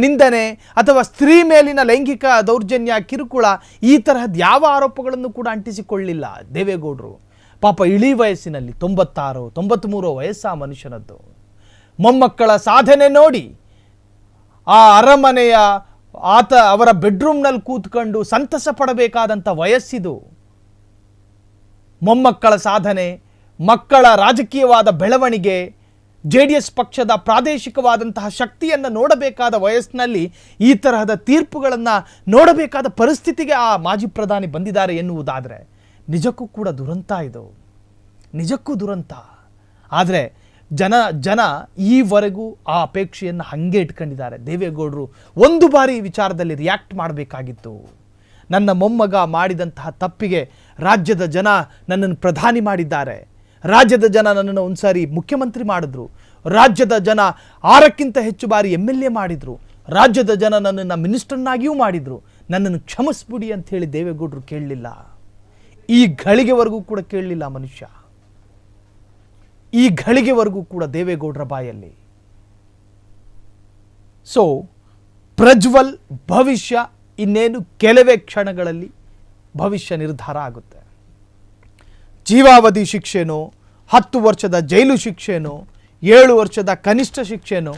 [SPEAKER 1] ನಿಂದನೆ ಅಥವಾ ಸ್ತ್ರೀ ಮೇಲಿನ ಲೈಂಗಿಕ ದೌರ್ಜನ್ಯ, ಕಿರುಕುಳ ಈ ತರಹದ ಯಾವ ಆರೋಪಗಳನ್ನು ಕೂಡ ಅಂಟಿಸಿಕೊಳ್ಳಿಲ್ಲ ದೇವೇಗೌಡರು. ಪಾಪ ಇಳಿ ವಯಸ್ಸಿನಲ್ಲಿ 96-93 ವಯಸ್ಸ ಮನುಷ್ಯನದ್ದು. ಮೊಮ್ಮಕ್ಕಳ ಸಾಧನೆ ನೋಡಿ ಆ ಅರಮನೆಯ ಅವರ ಬೆಡ್ರೂಮ್ನಲ್ಲಿ ಕೂತ್ಕೊಂಡು ಸಂತಸ ಪಡಬೇಕಾದಂಥ ವಯಸ್ಸಿದು. ಮೊಮ್ಮಕ್ಕಳ ಸಾಧನೆ, ಮಕ್ಕಳ ರಾಜಕೀಯವಾದ ಬೆಳವಣಿಗೆ, JDS ಪಕ್ಷದ ಪ್ರಾದೇಶಿಕವಾದಂತಹ ಶಕ್ತಿಯನ್ನು ನೋಡಬೇಕಾದ ವಯಸ್ಸಿನಲ್ಲಿ ಈ ತರಹದ ತೀರ್ಪುಗಳನ್ನು ನೋಡಬೇಕಾದ ಪರಿಸ್ಥಿತಿಗೆ ಆ ಮಾಜಿ ಪ್ರಧಾನಿ ಬಂದಿದ್ದಾರೆ ಎನ್ನುವುದಾದರೆ ನಿಜಕ್ಕೂ ಕೂಡ ದುರಂತ ಇದು, ನಿಜಕ್ಕೂ ದುರಂತ. ಆದರೆ ಜನ ಈವರೆಗೂ ಆ ಅಪೇಕ್ಷೆಯನ್ನು ಹಾಗೆ ಇಟ್ಕೊಂಡಿದ್ದಾರೆ. ದೇವೇಗೌಡರು ಒಂದು ಬಾರಿ ಈ ವಿಚಾರದಲ್ಲಿ ರಿಯಾಕ್ಟ್ ಮಾಡಬೇಕಾಗಿತ್ತು. ನನ್ನ ಮೊಮ್ಮಗ ಮಾಡಿದಂತಹ ತಪ್ಪಿಗೆ ರಾಜ್ಯದ ಜನ ನನ್ನನ್ನು ಪ್ರಧಾನಿ ಮಾಡಿದ್ದಾರೆ, ರಾಜ್ಯದ ಜನ ನನ್ನನ್ನು ಒಂದು ಸಾರಿ ಮುಖ್ಯಮಂತ್ರಿ ಮಾಡಿದ್ರು, ರಾಜ್ಯದ ಜನ 6ಕ್ಕಿಂತ ಹೆಚ್ಚು ಬಾರಿ MLA ಮಾಡಿದರು, ರಾಜ್ಯದ ಜನ ನನ್ನನ್ನು ಮಿನಿಸ್ಟರ್ನಾಗಿಯೂ ಮಾಡಿದರು, ನನ್ನನ್ನು ಕ್ಷಮಿಸ್ಬಿಡಿ ಅಂತ ಹೇಳಿ ದೇವೇಗೌಡರು ಕೇಳಲಿಲ್ಲ. ಈ ಘಳಿಗೆವರೆಗೂ ಕೂಡ ಕೇಳಲಿಲ್ಲ ಮನುಷ್ಯ. ಈ ಘಳಿಗೆವರೆಗೂ ಕೂಡ ದೇವೇಗೌಡರ ಬಾಯಲ್ಲಿ. ಸೊ ಪ್ರಜ್ವಲ್ ಭವಿಷ್ಯ ಇನ್ನೇನು ಕೆಲವೇ ಕ್ಷಣಗಳಲ್ಲಿ ಭವಿಷ್ಯ ನಿರ್ಧಾರ ಆಗುತ್ತೆ. ಜೀವಾವಧಿ ಶಿಕ್ಷೆನೋ, 10 ವರ್ಷದ ಜೈಲು ಶಿಕ್ಷೆನೋ, 7 ವರ್ಷದ ಕನಿಷ್ಠ ಶಿಕ್ಷೆನೋ,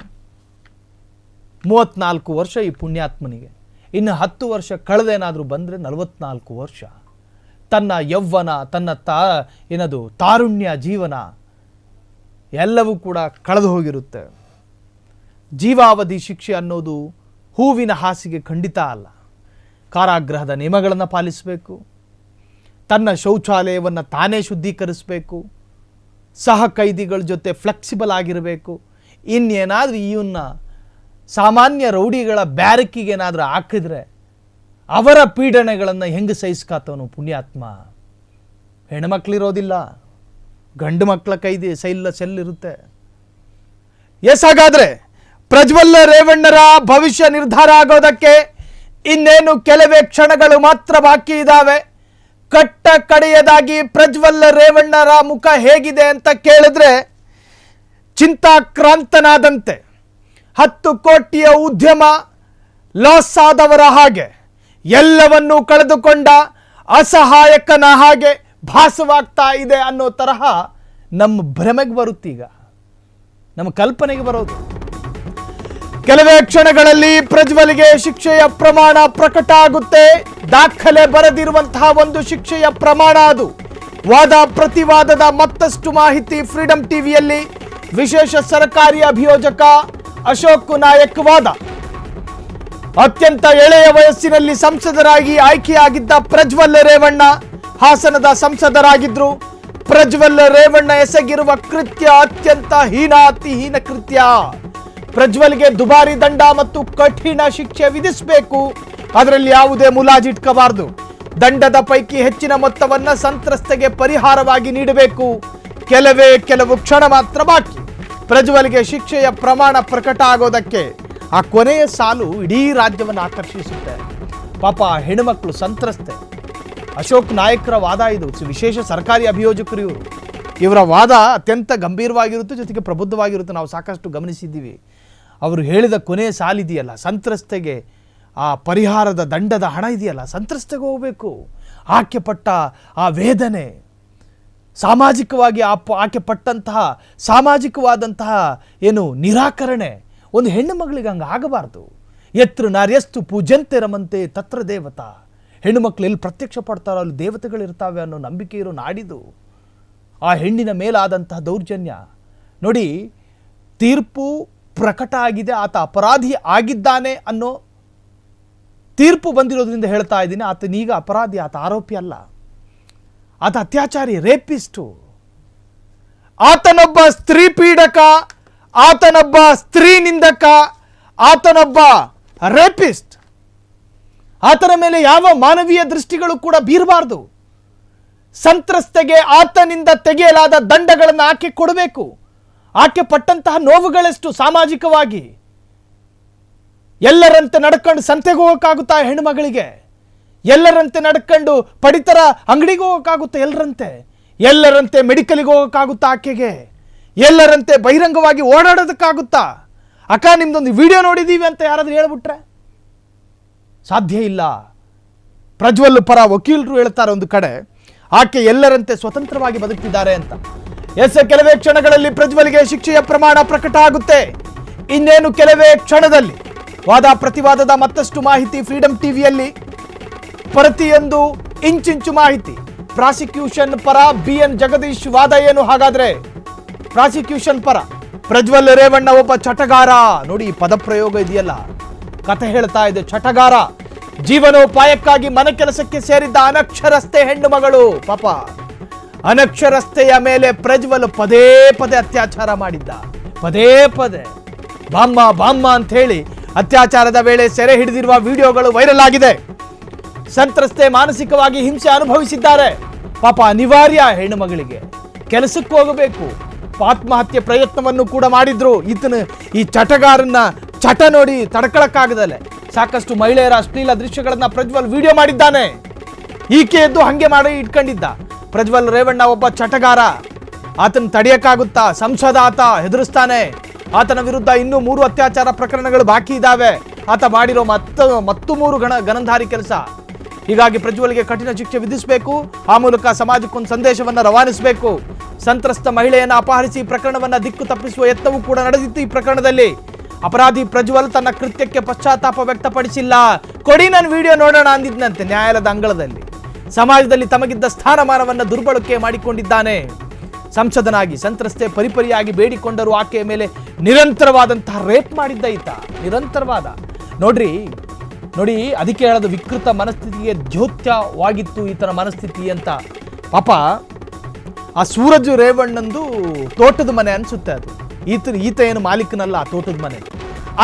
[SPEAKER 1] 34 ವರ್ಷ ಈ ಪುಣ್ಯಾತ್ಮನಿಗೆ. ಇನ್ನು 10 ವರ್ಷ ಕಳೆದೇನಾದರೂ ಬಂದರೆ 44 ವರ್ಷ. ತನ್ನ ಯೌವನ, ತನ್ನ ತಾರುಣ್ಯ ಜೀವನ ಎಲ್ಲವೂ ಕೂಡ ಕಳೆದು ಹೋಗಿರುತ್ತೆ. ಜೀವಾವಧಿ ಶಿಕ್ಷೆ ಅನ್ನೋದು ಹೂವಿನ ಹಾಸಿಗೆ ಖಂಡಿತ ಅಲ್ಲ. ಕಾರಾಗೃಹದ ನಿಯಮಗಳನ್ನು ಪಾಲಿಸಬೇಕು, ತನ್ನ ಶೌಚಾಲಯವನ್ನು ತಾನೇ ಶುದ್ಧೀಕರಿಸಬೇಕು, ಸಹ ಕೈದಿಗಳ ಜೊತೆ ಫ್ಲೆಕ್ಸಿಬಲ್ ಆಗಿರಬೇಕು. ಇನ್ನೇನಾದರೂ ಇವನ್ನ ಸಾಮಾನ್ಯ ರೌಡಿಗಳ ಬ್ಯಾರಕ್ಕಿಗೇನಾದರೂ ಹಾಕಿದ್ರೆ ಅವರ ಪೀಡನೆಗಳನ್ನು ಹೆಂಗೆ ಸಹಿಸ್ಕಾತವನು ಪುಣ್ಯಾತ್ಮ. ಹೆಣ್ಮಕ್ಳಿರೋದಿಲ್ಲ, ಗಂಡು ಮಕ್ಕಳ ಕೈದಿ ಸೆಲ್ಲಿರುತ್ತೆ. ಎಸ್, ಹಾಗಾದರೆ ಪ್ರಜ್ವಲ್ ರೇವಣ್ಣರ ಭವಿಷ್ಯ ನಿರ್ಧಾರ ಆಗೋದಕ್ಕೆ ಇನ್ನೇನು ಕೆಲವೇ ಕ್ಷಣಗಳು ಮಾತ್ರ ಬಾಕಿ ಇದ್ದಾವೆ. ಕಟ್ಟ ಕಡೆಯದಾಗಿ ಪ್ರಜ್ವಲ್ ರೇವಣ್ಣರ ಮುಖ ಹೇಗಿದೆ ಅಂತ ಕೇಳಿದ್ರೆ ಚಿಂತಾಕ್ರಾಂತನಾದಂತೆ, 10 ಕೋಟಿಯ ಉದ್ಯಮ ಲಾಸ್ ಆದವರ ಹಾಗೆ, ಎಲ್ಲವನ್ನೂ ಕಳೆದುಕೊಂಡ ಅಸಹಾಯಕನ ಹಾಗೆ ಭಾಸವಾಗ್ತಾ ಇದೆ ಅನ್ನೋ ತರಹ ನಮ್ಮ ಭ್ರಮೆಗೆ ಬರುತ್ತೀಗ, ನಮ್ಮ ಕಲ್ಪನೆಗೆ ಬರೋದು. ಕೆಲವೇ ಕ್ಷಣಗಳಲ್ಲಿ ಪ್ರಜ್ವಲ್ಗೆ ಶಿಕ್ಷೆಯ ಪ್ರಮಾಣ ಪ್ರಕಟ ಆಗುತ್ತೆ. ದಾಖಲೆ ಬರೆದಿರುವಂತಹ ಒಂದು ಶಿಕ್ಷೆಯ ಪ್ರಮಾಣ ಅದು. ವಾದ ಪ್ರತಿವಾದದ ಮತ್ತಷ್ಟು ಮಾಹಿತಿ ಫ್ರೀಡಂ ಟಿವಿಯಲ್ಲಿ. ವಿಶೇಷ ಸರ್ಕಾರಿ ಅಭಿಯೋಜಕ ಅಶೋಕ್ ನಾಯಕ್ ವಾದ. ಅತ್ಯಂತ ಎಳೆಯ ವಯಸ್ಸಿನಲ್ಲಿ ಸಂಸದರಾಗಿ ಆಯ್ಕೆಯಾಗಿದ್ದ ಪ್ರಜ್ವಲ್ ರೇವಣ್ಣ ಹಾಸನದ ಸಂಸದರಾಗಿದ್ರು. ಪ್ರಜ್ವಲ್ ರೇವಣ್ಣ ಎಸಗಿರುವ ಕೃತ್ಯ ಅತ್ಯಂತ ಹೀನಾತಿಹೀನ ಕೃತ್ಯ. ಪ್ರಜ್ವಲ್ಗೆ ದುಬಾರಿ ದಂಡ ಮತ್ತು ಕಠಿಣ ಶಿಕ್ಷೆ ವಿಧಿಸಬೇಕು. ಅದರಲ್ಲಿ ಯಾವುದೇ ಮುಲಾಜಿಟ್ಕಬಾರದು. ದಂಡದ ಪೈಕಿ ಹೆಚ್ಚಿನ ಮೊತ್ತವನ್ನ ಸಂತ್ರಸ್ತೆಗೆ ಪರಿಹಾರವಾಗಿ ನೀಡಬೇಕು. ಕೆಲವು ಕ್ಷಣ ಮಾತ್ರ ಬಾಕಿ ಪ್ರಜ್ವಲ್ಗೆ ಶಿಕ್ಷೆಯ ಪ್ರಮಾಣ ಪ್ರಕಟ ಆಗೋದಕ್ಕೆ. ಆ ಕೊನೆಯ ಸಾಲು ಇಡೀ ರಾಜ್ಯವನ್ನು ಆಕರ್ಷಿಸುತ್ತೆ. ಪಾಪ ಹೆಣ್ಣುಮಕ್ಕಳು ಸಂತ್ರಸ್ತೆ. ಅಶೋಕ್ ನಾಯಕರ ವಾದ ಇದು. ವಿಶೇಷ ಸರ್ಕಾರಿ ಅಭಿಯೋಜಕರು ಇವರ ವಾದ ಅತ್ಯಂತ ಗಂಭೀರವಾಗಿರುತ್ತೆ, ಜೊತೆಗೆ ಪ್ರಬುದ್ಧವಾಗಿರುತ್ತೆ. ನಾವು ಸಾಕಷ್ಟು ಗಮನಿಸಿದ್ದೀವಿ. ಅವರು ಹೇಳಿದ ಕೊನೆಯ ಸಾಲಿದೆಯಲ್ಲ, ಸಂತ್ರಸ್ತೆಗೆ ಆ ಪರಿಹಾರದ ದಂಡದ ಹಣ ಇದೆಯಲ್ಲ, ಸಂತ್ರಸ್ತೆಗೆ ಹೋಗಬೇಕು. ಆಕೆ ಪಟ್ಟ ಆ ವೇದನೆ, ಸಾಮಾಜಿಕವಾಗಿ ಆಕೆ ಪಟ್ಟಂತಹ ಸಾಮಾಜಿಕವಾದಂತಹ ನಿರಾಕರಣೆ, ಒಂದು ಹೆಣ್ಣು ಮಗಳಿಗೆ ಹಂಗೆ ಆಗಬಾರ್ದು. ಯತ್ರ ನಾರ್ಯಸ್ತು ಪೂಜಂತೆ ರಮಂತೆ ತತ್ರ ದೇವತಾ. ಹೆಣ್ಣು ಮಕ್ಕಳು ಎಲ್ಲಿ ಪ್ರತ್ಯಕ್ಷ ಪಡ್ತಾರೋ ಅಲ್ಲಿ ದೇವತೆಗಳಿರ್ತಾವೆ ಅನ್ನೋ ನಂಬಿಕೆ ಇರೋ ನಾಡಿದು. ಆ ಹೆಣ್ಣಿನ ಮೇಲಾದಂತಹ ದೌರ್ಜನ್ಯ ನೋಡಿ. ತೀರ್ಪು ಪ್ರಕಟ ಆಗಿದೆ, ಆತ ಅಪರಾಧಿ ಆಗಿದ್ದಾನೆ ಅನ್ನೋ ತೀರ್ಪು ಬಂದಿರೋದ್ರಿಂದ ಹೇಳ್ತಾ ಇದ್ದೀನಿ. ಆತನೀಗ ಅಪರಾಧಿ, ಆತ ಆರೋಪಿ ಅಲ್ಲ, ಆತ ಅತ್ಯಾಚಾರಿ, ರೇಪಿಸ್ಟು. ಆತನೊಬ್ಬ ಸ್ತ್ರೀ ಪೀಡಕ, ಆತನೊಬ್ಬ ಸ್ತ್ರೀ ನಿಂದಕ, ಆತನೊಬ್ಬ ರೇಪಿಸ್ಟ್. ಆತನ ಮೇಲೆ ಯಾವ ಮಾನವೀಯ ದೃಷ್ಟಿಗಳು ಕೂಡ ಬೀರಬಾರದು. ಸಂತ್ರಸ್ತೆಗೆ ಆತನಿಂದ ತೆಗೆಯಲಾದ ದಂಡಗಳನ್ನು ಆಕೆ ಕೊಡಬೇಕು. ಆಕೆ ಪಟ್ಟಂತಹ ನೋವುಗಳೆಷ್ಟು ಸಾಮಾಜಿಕವಾಗಿ. ಎಲ್ಲರಂತೆ ನಡ್ಕೊಂಡು ಸಂತೆಗೆ ಹೋಗೋಕ್ಕಾಗುತ್ತಾ ಹೆಣ್ಣುಮಗಳಿಗೆ? ಎಲ್ಲರಂತೆ ನಡ್ಕೊಂಡು ಪಡಿತರ ಅಂಗಡಿಗೆ ಹೋಗೋಕ್ಕಾಗುತ್ತಾ? ಎಲ್ಲರಂತೆ ಮೆಡಿಕಲ್ಗೆ ಹೋಗೋಕ್ಕಾಗುತ್ತಾ ಆಕೆಗೆ? ಎಲ್ಲರಂತೆ ಬಹಿರಂಗವಾಗಿ ಓಡಾಡೋದಕ್ಕಾಗುತ್ತಾ? ಅಕ್ಕ ನಿಮ್ದೊಂದು ವಿಡಿಯೋ ನೋಡಿದ್ದೀವಿ ಅಂತ ಯಾರಾದ್ರೂ ಹೇಳ್ಬಿಟ್ರೆ ಸಾಧ್ಯ ಇಲ್ಲ. ಪ್ರಜ್ವಲ್ ಪರ ವಕೀಲರು ಹೇಳ್ತಾರೆ ಒಂದು ಕಡೆ, ಆಕೆ ಎಲ್ಲರಂತೆ ಸ್ವತಂತ್ರವಾಗಿ ಬದುಕ್ತಿದ್ದಾರೆ ಅಂತ. ಕೆಲವೇ ಕ್ಷಣಗಳಲ್ಲಿ ಪ್ರಜ್ವಲ್ಗೆ ಶಿಕ್ಷೆಯ ಪ್ರಮಾಣ ಪ್ರಕಟ ಆಗುತ್ತೆ. ಇನ್ನೇನು ಕೆಲವೇ ಕ್ಷಣದಲ್ಲಿ ವಾದ ಪ್ರತಿವಾದದ ಮತ್ತಷ್ಟು ಮಾಹಿತಿ ಫ್ರೀಡಂ ಟಿವಿಯಲ್ಲಿ. ಪ್ರತಿಯೊಂದು ಇಂಚಿಂಚು ಮಾಹಿತಿ. ಪ್ರಾಸಿಕ್ಯೂಷನ್ ಪರ BN ಜಗದೀಶ್ ವಾದ ಏನು? ಹಾಗಾದ್ರೆ ಪ್ರಾಸಿಕ್ಯೂಷನ್ ಪರ ಪ್ರಜ್ವಲ್ ರೇವಣ್ಣ ಒಬ್ಬ ಚಟಗಾರ. ನೋಡಿ ಪದಪ್ರಯೋಗ ಇದೆಯಲ್ಲ, ಕಥೆ ಹೇಳ್ತಾ ಇದೆ. ಚಟಗಾರ, ಜೀವನೋಪಾಯಕ್ಕಾಗಿ ಮನೆ ಕೆಲಸಕ್ಕೆ ಸೇರಿದ್ದ ಅನಕ್ಷರಸ್ತೆ ಹೆಣ್ಣು ಮಗಳು. ಪಾಪ ಅನಕ್ಷರಸ್ತೆಯ ಮೇಲೆ ಪ್ರಜ್ವಲ್ ಪದೇ ಪದೇ ಅತ್ಯಾಚಾರ ಮಾಡಿದ್ದ. ಪದೇ ಪದೇ ಬಾಮ್ಮ ಅಂತ ಹೇಳಿ ಅತ್ಯಾಚಾರದ ವೇಳೆ ಸೆರೆ ಹಿಡಿದಿರುವ ವಿಡಿಯೋಗಳು ವೈರಲ್ ಆಗಿದೆ. ಸಂತ್ರಸ್ತೆ ಮಾನಸಿಕವಾಗಿ ಹಿಂಸೆ ಅನುಭವಿಸಿದ್ದಾರೆ. ಪಾಪ ಅನಿವಾರ್ಯ ಹೆಣ್ಣು ಮಗಳಿಗೆ ಕೆಲಸಕ್ಕೆ ಹೋಗಬೇಕು. ಆತ್ಮಹತ್ಯೆ ಪ್ರಯತ್ನವನ್ನು ಕೂಡ ಮಾಡಿದ್ರು. ಈ ಚಟಗಾರನ್ನ ಚಟ ನೋಡಿ ತಡ್ಕೊಳಕ್ಕಾಗದಲೆ ಸಾಕಷ್ಟು ಮಹಿಳೆಯರ ಅಶ್ಲೀಲ ದೃಶ್ಯಗಳನ್ನ ಪ್ರಜ್ವಲ್ ವಿಡಿಯೋ ಮಾಡಿದ್ದಾನೆ. ಈಕೆ ಎದ್ದು ಹಂಗೆ ಮಾಡಿ ಇಟ್ಕೊಂಡಿದ್ದ. ಪ್ರಜ್ವಲ್ ರೇವಣ್ಣ ಒಬ್ಬ ಚಟಗಾರ, ಆತನ ತಡೆಯಕ್ಕಾಗುತ್ತಾ? ಸಂಸದ ಆತ, ಹೆದರಿಸ್ತಾನೆ. ಆತನ ವಿರುದ್ಧ ಇನ್ನೂ 3 ಅತ್ಯಾಚಾರ ಪ್ರಕರಣಗಳು ಬಾಕಿ ಇದ್ದಾವೆ. ಆತ ಮಾಡಿರೋ ಮತ್ತು 3 ಗಣಂಧಾರಿ ಕೆಲಸ. ಹೀಗಾಗಿ ಪ್ರಜ್ವಲ್ಗೆ ಕಠಿಣ ಶಿಕ್ಷೆ ವಿಧಿಸಬೇಕು. ಆ ಮೂಲಕ ಸಮಾಜಕ್ಕೊಂದು ಸಂದೇಶವನ್ನು ರವಾನಿಸಬೇಕು. ಸಂತ್ರಸ್ತ ಮಹಿಳೆಯನ್ನು ಅಪಹರಿಸಿ ಪ್ರಕರಣವನ್ನು ದಿಕ್ಕು ತಪ್ಪಿಸುವ ಯತ್ನವೂ ಕೂಡ ನಡೆದಿತ್ತು. ಈ ಪ್ರಕರಣದಲ್ಲಿ ಅಪರಾಧಿ ಪ್ರಜ್ವಲ್ ತನ್ನ ಕೃತ್ಯಕ್ಕೆ ಪಶ್ಚಾತ್ತಾಪ ವ್ಯಕ್ತಪಡಿಸಿಲ್ಲ. ಕೊಡಿ ನನ್ನ ವಿಡಿಯೋ ನೋಡೋಣ ಅಂದಿದ್ದಂತೆ ನ್ಯಾಯಾಲಯದ ಅಂಗಳದಲ್ಲಿ. ಸಮಾಜದಲ್ಲಿ ತಮಗಿದ್ದ ಸ್ಥಾನಮಾನವನ್ನು ದುರ್ಬಳಕೆ ಮಾಡಿಕೊಂಡಿದ್ದಾನೆ. ಸಂಸದನಾಗಿ ಸಂತ್ರಸ್ತೆ ಪರಿಪರಿಯಾಗಿ ಬೇಡಿಕೊಂಡರೂ ಆಕೆಯ ಮೇಲೆ ನಿರಂತರವಾದಂತಹ ರೇಪ್ ಮಾಡಿದ್ದ ಈತ. ನಿರಂತರವಾದ ನೋಡಿ ಅದಕ್ಕೆ ಹೇಳೋದು ವಿಕೃತ ಮನಸ್ಥಿತಿಗೆ ದ್ಯೋತ್ಯವಾಗಿತ್ತು ಈತನ ಮನಸ್ಥಿತಿ ಅಂತ. ಪಾಪ ಆ ಸೂರಜ್ ರೇವಣ್ಣಂದು ತೋಟದ ಮನೆ ಅನ್ಸುತ್ತೆ ಅದು. ಈತ ಏನು ಮಾಲೀಕನಲ್ಲ ಆ ತೋಟದ ಮನೆ.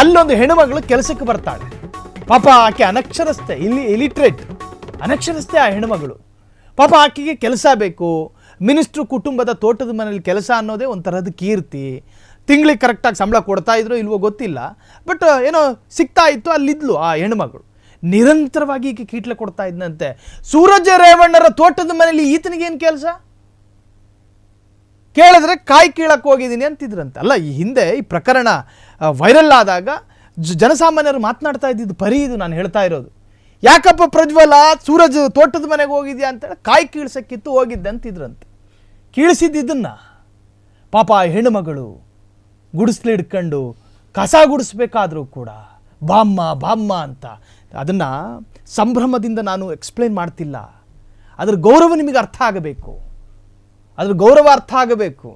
[SPEAKER 1] ಅಲ್ಲೊಂದು ಹೆಣ್ಣುಮಗಳು ಕೆಲಸಕ್ಕೆ ಬರ್ತಾಳೆ. ಪಾಪ ಆಕೆ ಅನಕ್ಷರಸ್ತೆ, ಇಲಿಟ್ರೇಟ್, ಅನಕ್ಷರಸ್ತೆ ಆ ಹೆಣ್ಣುಮಗಳು. ಪಾಪ ಆಕೆಗೆ ಕೆಲಸ ಬೇಕು. ಮಿನಿಸ್ಟ್ರು ಕುಟುಂಬದ ತೋಟದ ಮನೇಲಿ ಕೆಲಸ ಅನ್ನೋದೇ ಒಂಥರದ ಕೀರ್ತಿ. ತಿಂಗಳಿಗೆ ಕರೆಕ್ಟಾಗಿ ಸಂಬಳ ಕೊಡ್ತಾ ಇದ್ರು ಇಲ್ವೋ ಗೊತ್ತಿಲ್ಲ, ಬಟ್ ಏನೋ ಸಿಗ್ತಾ ಇತ್ತು. ಅಲ್ಲಿದ್ಲು ಆ ಹೆಣ್ಮಗಳು. ನಿರಂತರವಾಗಿ ಈಕೆ ಕೀಟ್ಲೆ ಕೊಡ್ತಾ ಇದ್ದಂತೆ. ಸೂರಜ್ ರೇವಣ್ಣರ ತೋಟದ ಮನೇಲಿ ಈತನಿಗೇನು ಕೆಲಸ ಕೇಳಿದ್ರೆ ಕಾಯಿ ಕೀಳಕ್ಕೆ ಹೋಗಿದ್ದೀನಿ ಅಂತಿದ್ರಂತೆ. ಅಲ್ಲ, ಈ ಹಿಂದೆ ಈ ಪ್ರಕರಣ ವೈರಲ್ ಆದಾಗ ಜನಸಾಮಾನ್ಯರು ಮಾತನಾಡ್ತಾ ಇದ್ದಿದ್ದು ಪರಿ ಇದು ನಾನು ಹೇಳ್ತಾ ಇರೋದು. ಯಾಕಪ್ಪ ಪ್ರಜ್ವಲ ಸೂರಜ್ ತೋಟದ ಮನೆಗೆ ಹೋಗಿದ್ಯಾ ಅಂತೇಳಿ ಕಾಯಿ ಕೀಳ್ಸಕ್ಕಿತ್ತು ಹೋಗಿದ್ದೆ ಅಂತಿದ್ರಂತೆ. ಕೀಳಿಸಿದ್ದನ್ನ ಪಾಪ ಹೆಣ್ಣುಮಗಳು ಗುಡಿಸ್ಲಿ ಹಿಡ್ಕೊಂಡು ಕಸ ಗುಡಿಸ್ಬೇಕಾದ್ರೂ ಕೂಡ ಬಾಮ್ಮ ಅಂತ ಅದನ್ನು ಸಂಭ್ರಮದಿಂದ ನಾನು ಎಕ್ಸ್ಪ್ಲೇನ್ ಮಾಡ್ತಿಲ್ಲ. ಅದ್ರ ಗೌರವ ನಿಮಗೆ ಅರ್ಥ ಆಗಬೇಕು.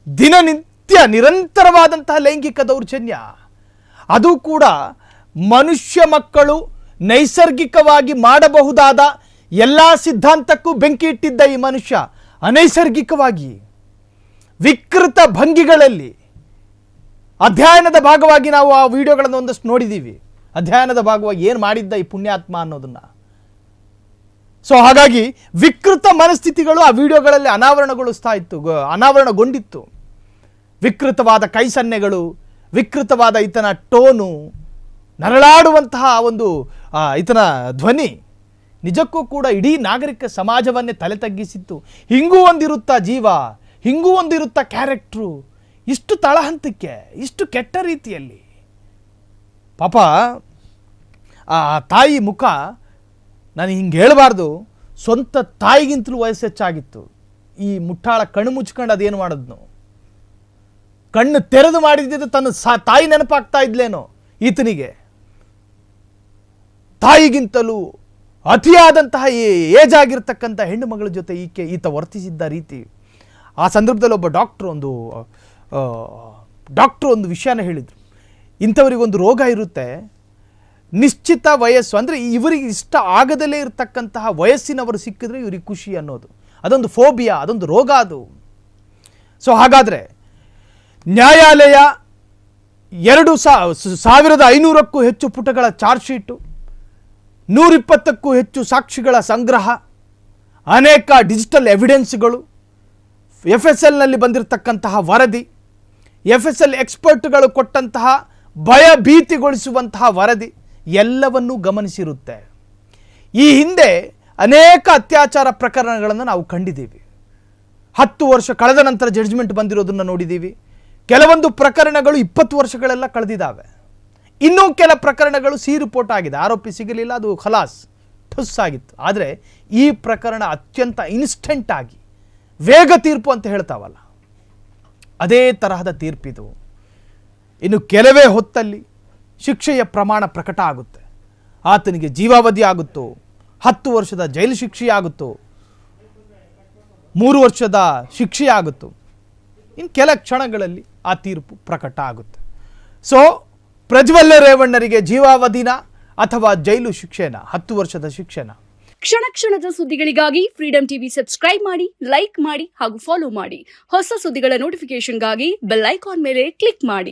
[SPEAKER 1] ದಿನನಿತ್ಯ ನಿರಂತರವಾದಂತಹ ಲೈಂಗಿಕ ದೌರ್ಜನ್ಯ, ಅದು ಕೂಡ ಮನುಷ್ಯ ಮಕ್ಕಳು ನೈಸರ್ಗಿಕವಾಗಿ ಮಾಡಬಹುದಾದ ಎಲ್ಲ ಸಿದ್ಧಾಂತಕ್ಕೂ ಬೆಂಕಿ ಇಟ್ಟಿದ್ದ ಈ ಮನುಷ್ಯ ಅನೈಸರ್ಗಿಕವಾಗಿ ವಿಕೃತ ಭಂಗಿಗಳಲ್ಲಿ. ಅಧ್ಯಯನದ ಭಾಗವಾಗಿ ನಾವು ಆ ವಿಡಿಯೋಗಳನ್ನು ಒಂದಷ್ಟು ನೋಡಿದ್ದೀವಿ. ಅಧ್ಯಯನದ ಭಾಗವಾಗಿ ಏನು ಮಾಡಿದ್ದ ಈ ಪುಣ್ಯಾತ್ಮ ಅನ್ನೋದನ್ನ. ಸೊ ಹಾಗಾಗಿ ವಿಕೃತ ಮನಸ್ಥಿತಿಗಳು ಆ ವಿಡಿಯೋಗಳಲ್ಲಿ ಅನಾವರಣಗೊಂಡಿತ್ತು. ವಿಕೃತವಾದ ಕೈ ಸನ್ನೆಗಳು, ವಿಕೃತವಾದ ಈತನ ಟೋನು, ನರಳಾಡುವಂತಹ ಒಂದು ಈತನ ಧ್ವನಿ ನಿಜಕ್ಕೂ ಕೂಡ ಇಡೀ ನಾಗರಿಕ ಸಮಾಜವನ್ನೇ ತಲೆ ತಗ್ಗಿಸಿತ್ತು. ಹಿಂಗೂ ಒಂದಿರುತ್ತಾ ಜೀವ, ಹಿಂಗೂ ಒಂದಿರುತ್ತಾ ಕ್ಯಾರೆಕ್ಟ್ರು, ಇಷ್ಟು ತಳಹಂತಕ್ಕೆ, ಇಷ್ಟು ಕೆಟ್ಟ ರೀತಿಯಲ್ಲಿ. ಪಾಪ ಆ ತಾಯಿ ಮುಖ, ನಾನು ಹಿಂಗೆ ಹೇಳಬಾರ್ದು, ಸ್ವಂತ ತಾಯಿಗಿಂತಲೂ ವಯಸ್ಸು ಹೆಚ್ಚಾಗಿತ್ತು. ಈ ಮುಟ್ಟಾಳ ಕಣ್ಣು ಮುಚ್ಕೊಂಡು ಅದೇನು ಮಾಡಿದ್ನು, ಕಣ್ಣು ತೆರೆದು ಮಾಡಿದ್ದು ತನ್ನ ತಾಯಿ ನೆನಪಾಗ್ತಾ ಇದ್ಲೇನೋ ಈತನಿಗೆ. ತಾಯಿಗಿಂತಲೂ ಅತಿಯಾದಂತಹ ಏಜ್ ಆಗಿರ್ತಕ್ಕಂಥ ಹೆಣ್ಣು ಮಗಳ ಜೊತೆ ಈತ ವರ್ತಿಸಿದ್ದ ರೀತಿ ಆ ಸಂದರ್ಭದಲ್ಲಿ ಒಬ್ಬ ಡಾಕ್ಟ್ರು ಒಂದು ವಿಷಯನ ಹೇಳಿದರು. ಇಂಥವರಿಗೊಂದು ರೋಗ ಇರುತ್ತೆ, ನಿಶ್ಚಿತ ವಯಸ್ಸು ಅಂದರೆ ಇವರಿಗೆ ಇಷ್ಟ ಆಗದಲ್ಲೇ ಇರತಕ್ಕಂತಹ ವಯಸ್ಸಿನವರು ಸಿಕ್ಕಿದ್ರೆ ಇವ್ರಿಗೆ ಖುಷಿ ಅನ್ನೋದು, ಅದೊಂದು ಫೋಬಿಯಾ, ಅದೊಂದು ರೋಗ ಅದು. ಸೊ ಹಾಗಾದರೆ ನ್ಯಾಯಾಲಯ 2500ಕ್ಕೂ ಹೆಚ್ಚು ಪುಟಗಳ ಚಾರ್ಜ್ ಶೀಟು, 120ಕ್ಕೂ ಹೆಚ್ಚು ಸಾಕ್ಷಿಗಳ ಸಂಗ್ರಹ, ಅನೇಕ ಡಿಜಿಟಲ್ ಎವಿಡೆನ್ಸ್ಗಳು, FSLನಲ್ಲಿ ಬಂದಿರತಕ್ಕಂತಹ ವರದಿ, FSL ಎಕ್ಸ್ಪರ್ಟ್ಗಳು ಕೊಟ್ಟಂತಹ ಭಯಭೀತಿಗೊಳಿಸುವಂತಹ ವರದಿ ಎಲ್ಲವನ್ನೂ ಗಮನಿಸಿರುತ್ತೆ. ಈ ಹಿಂದೆ ಅನೇಕ ಅತ್ಯಾಚಾರ ಪ್ರಕರಣಗಳನ್ನು ನಾವು ಕಂಡಿದ್ದೀವಿ. 10 ವರ್ಷ ಕಳೆದ ನಂತರ ಜಡ್ಜ್ಮೆಂಟ್ ಬಂದಿರೋದನ್ನು ನೋಡಿದ್ದೀವಿ. ಕೆಲವೊಂದು ಪ್ರಕರಣಗಳು 20 ವರ್ಷಗಳೆಲ್ಲ ಕಳೆದಿದ್ದಾವೆ. ಇನ್ನೂ ಕೆಲ ಪ್ರಕರಣಗಳು ಸಿ ರಿಪೋರ್ಟ್ ಆಗಿದೆ, ಆರೋಪಿ ಸಿಗಲಿಲ್ಲ, ಅದು ಖಲಾಸ್ ಠುಸ್ ಆಗಿತ್ತು. ಆದರೆ ಈ ಪ್ರಕರಣ ಅತ್ಯಂತ ಇನ್ಸ್ಟೆಂಟ್ ಆಗಿ ವೇಗ ತೀರ್ಪು ಅಂತ ಹೇಳ್ತಾವಲ್ಲ, ಅದೇ ತರಹದ ತೀರ್ಪಿದು. ಇನ್ನು ಕೆಲವೇ ಹೊತ್ತಲ್ಲಿ ಶಿಕ್ಷೆಯ ಪ್ರಮಾಣ ಪ್ರಕಟ ಆಗುತ್ತೆ. ಆತನಿಗೆ ಜೀವಾವಧಿ ಆಗುತ್ತೋ, 10 ವರ್ಷದ ಜೈಲು ಶಿಕ್ಷೆಯಾಗುತ್ತೋ, 3 ವರ್ಷದ ಶಿಕ್ಷೆಯಾಗುತ್ತೋ, ಇನ್ನು ಕೆಲ ಕ್ಷಣಗಳಲ್ಲಿ ಆ ತೀರ್ಪು ಪ್ರಕಟ ಆಗುತ್ತೆ. ಸೊ ಪ್ರಜ್ವಲ್ಲ ರೇವಣ್ಣರಿಗೆ ಜೀವಾವಧಿನ ಅಥವಾ ಜೈಲು ಶಿಕ್ಷೆನ, 10 ವರ್ಷದ ಶಿಕ್ಷೆನ?
[SPEAKER 2] ಕ್ಷಣ ಕ್ಷಣದ ಸುದ್ದಿಗಳಿಗಾಗಿ ಫ್ರೀಡಂ ಟಿವಿ ಸಬ್ಸ್ಕ್ರೈಬ್ ಮಾಡಿ, ಲೈಕ್ ಮಾಡಿ ಹಾಗೂ ಫಾಲೋ ಮಾಡಿ. ಹೊಸ ಸುದ್ದಿಗಳ ನೋಟಿಫಿಕೇಶನ್ಗಾಗಿ ಬೆಲ್ ಐಕಾನ್ ಮೇಲೆ ಕ್ಲಿಕ್ ಮಾಡಿ.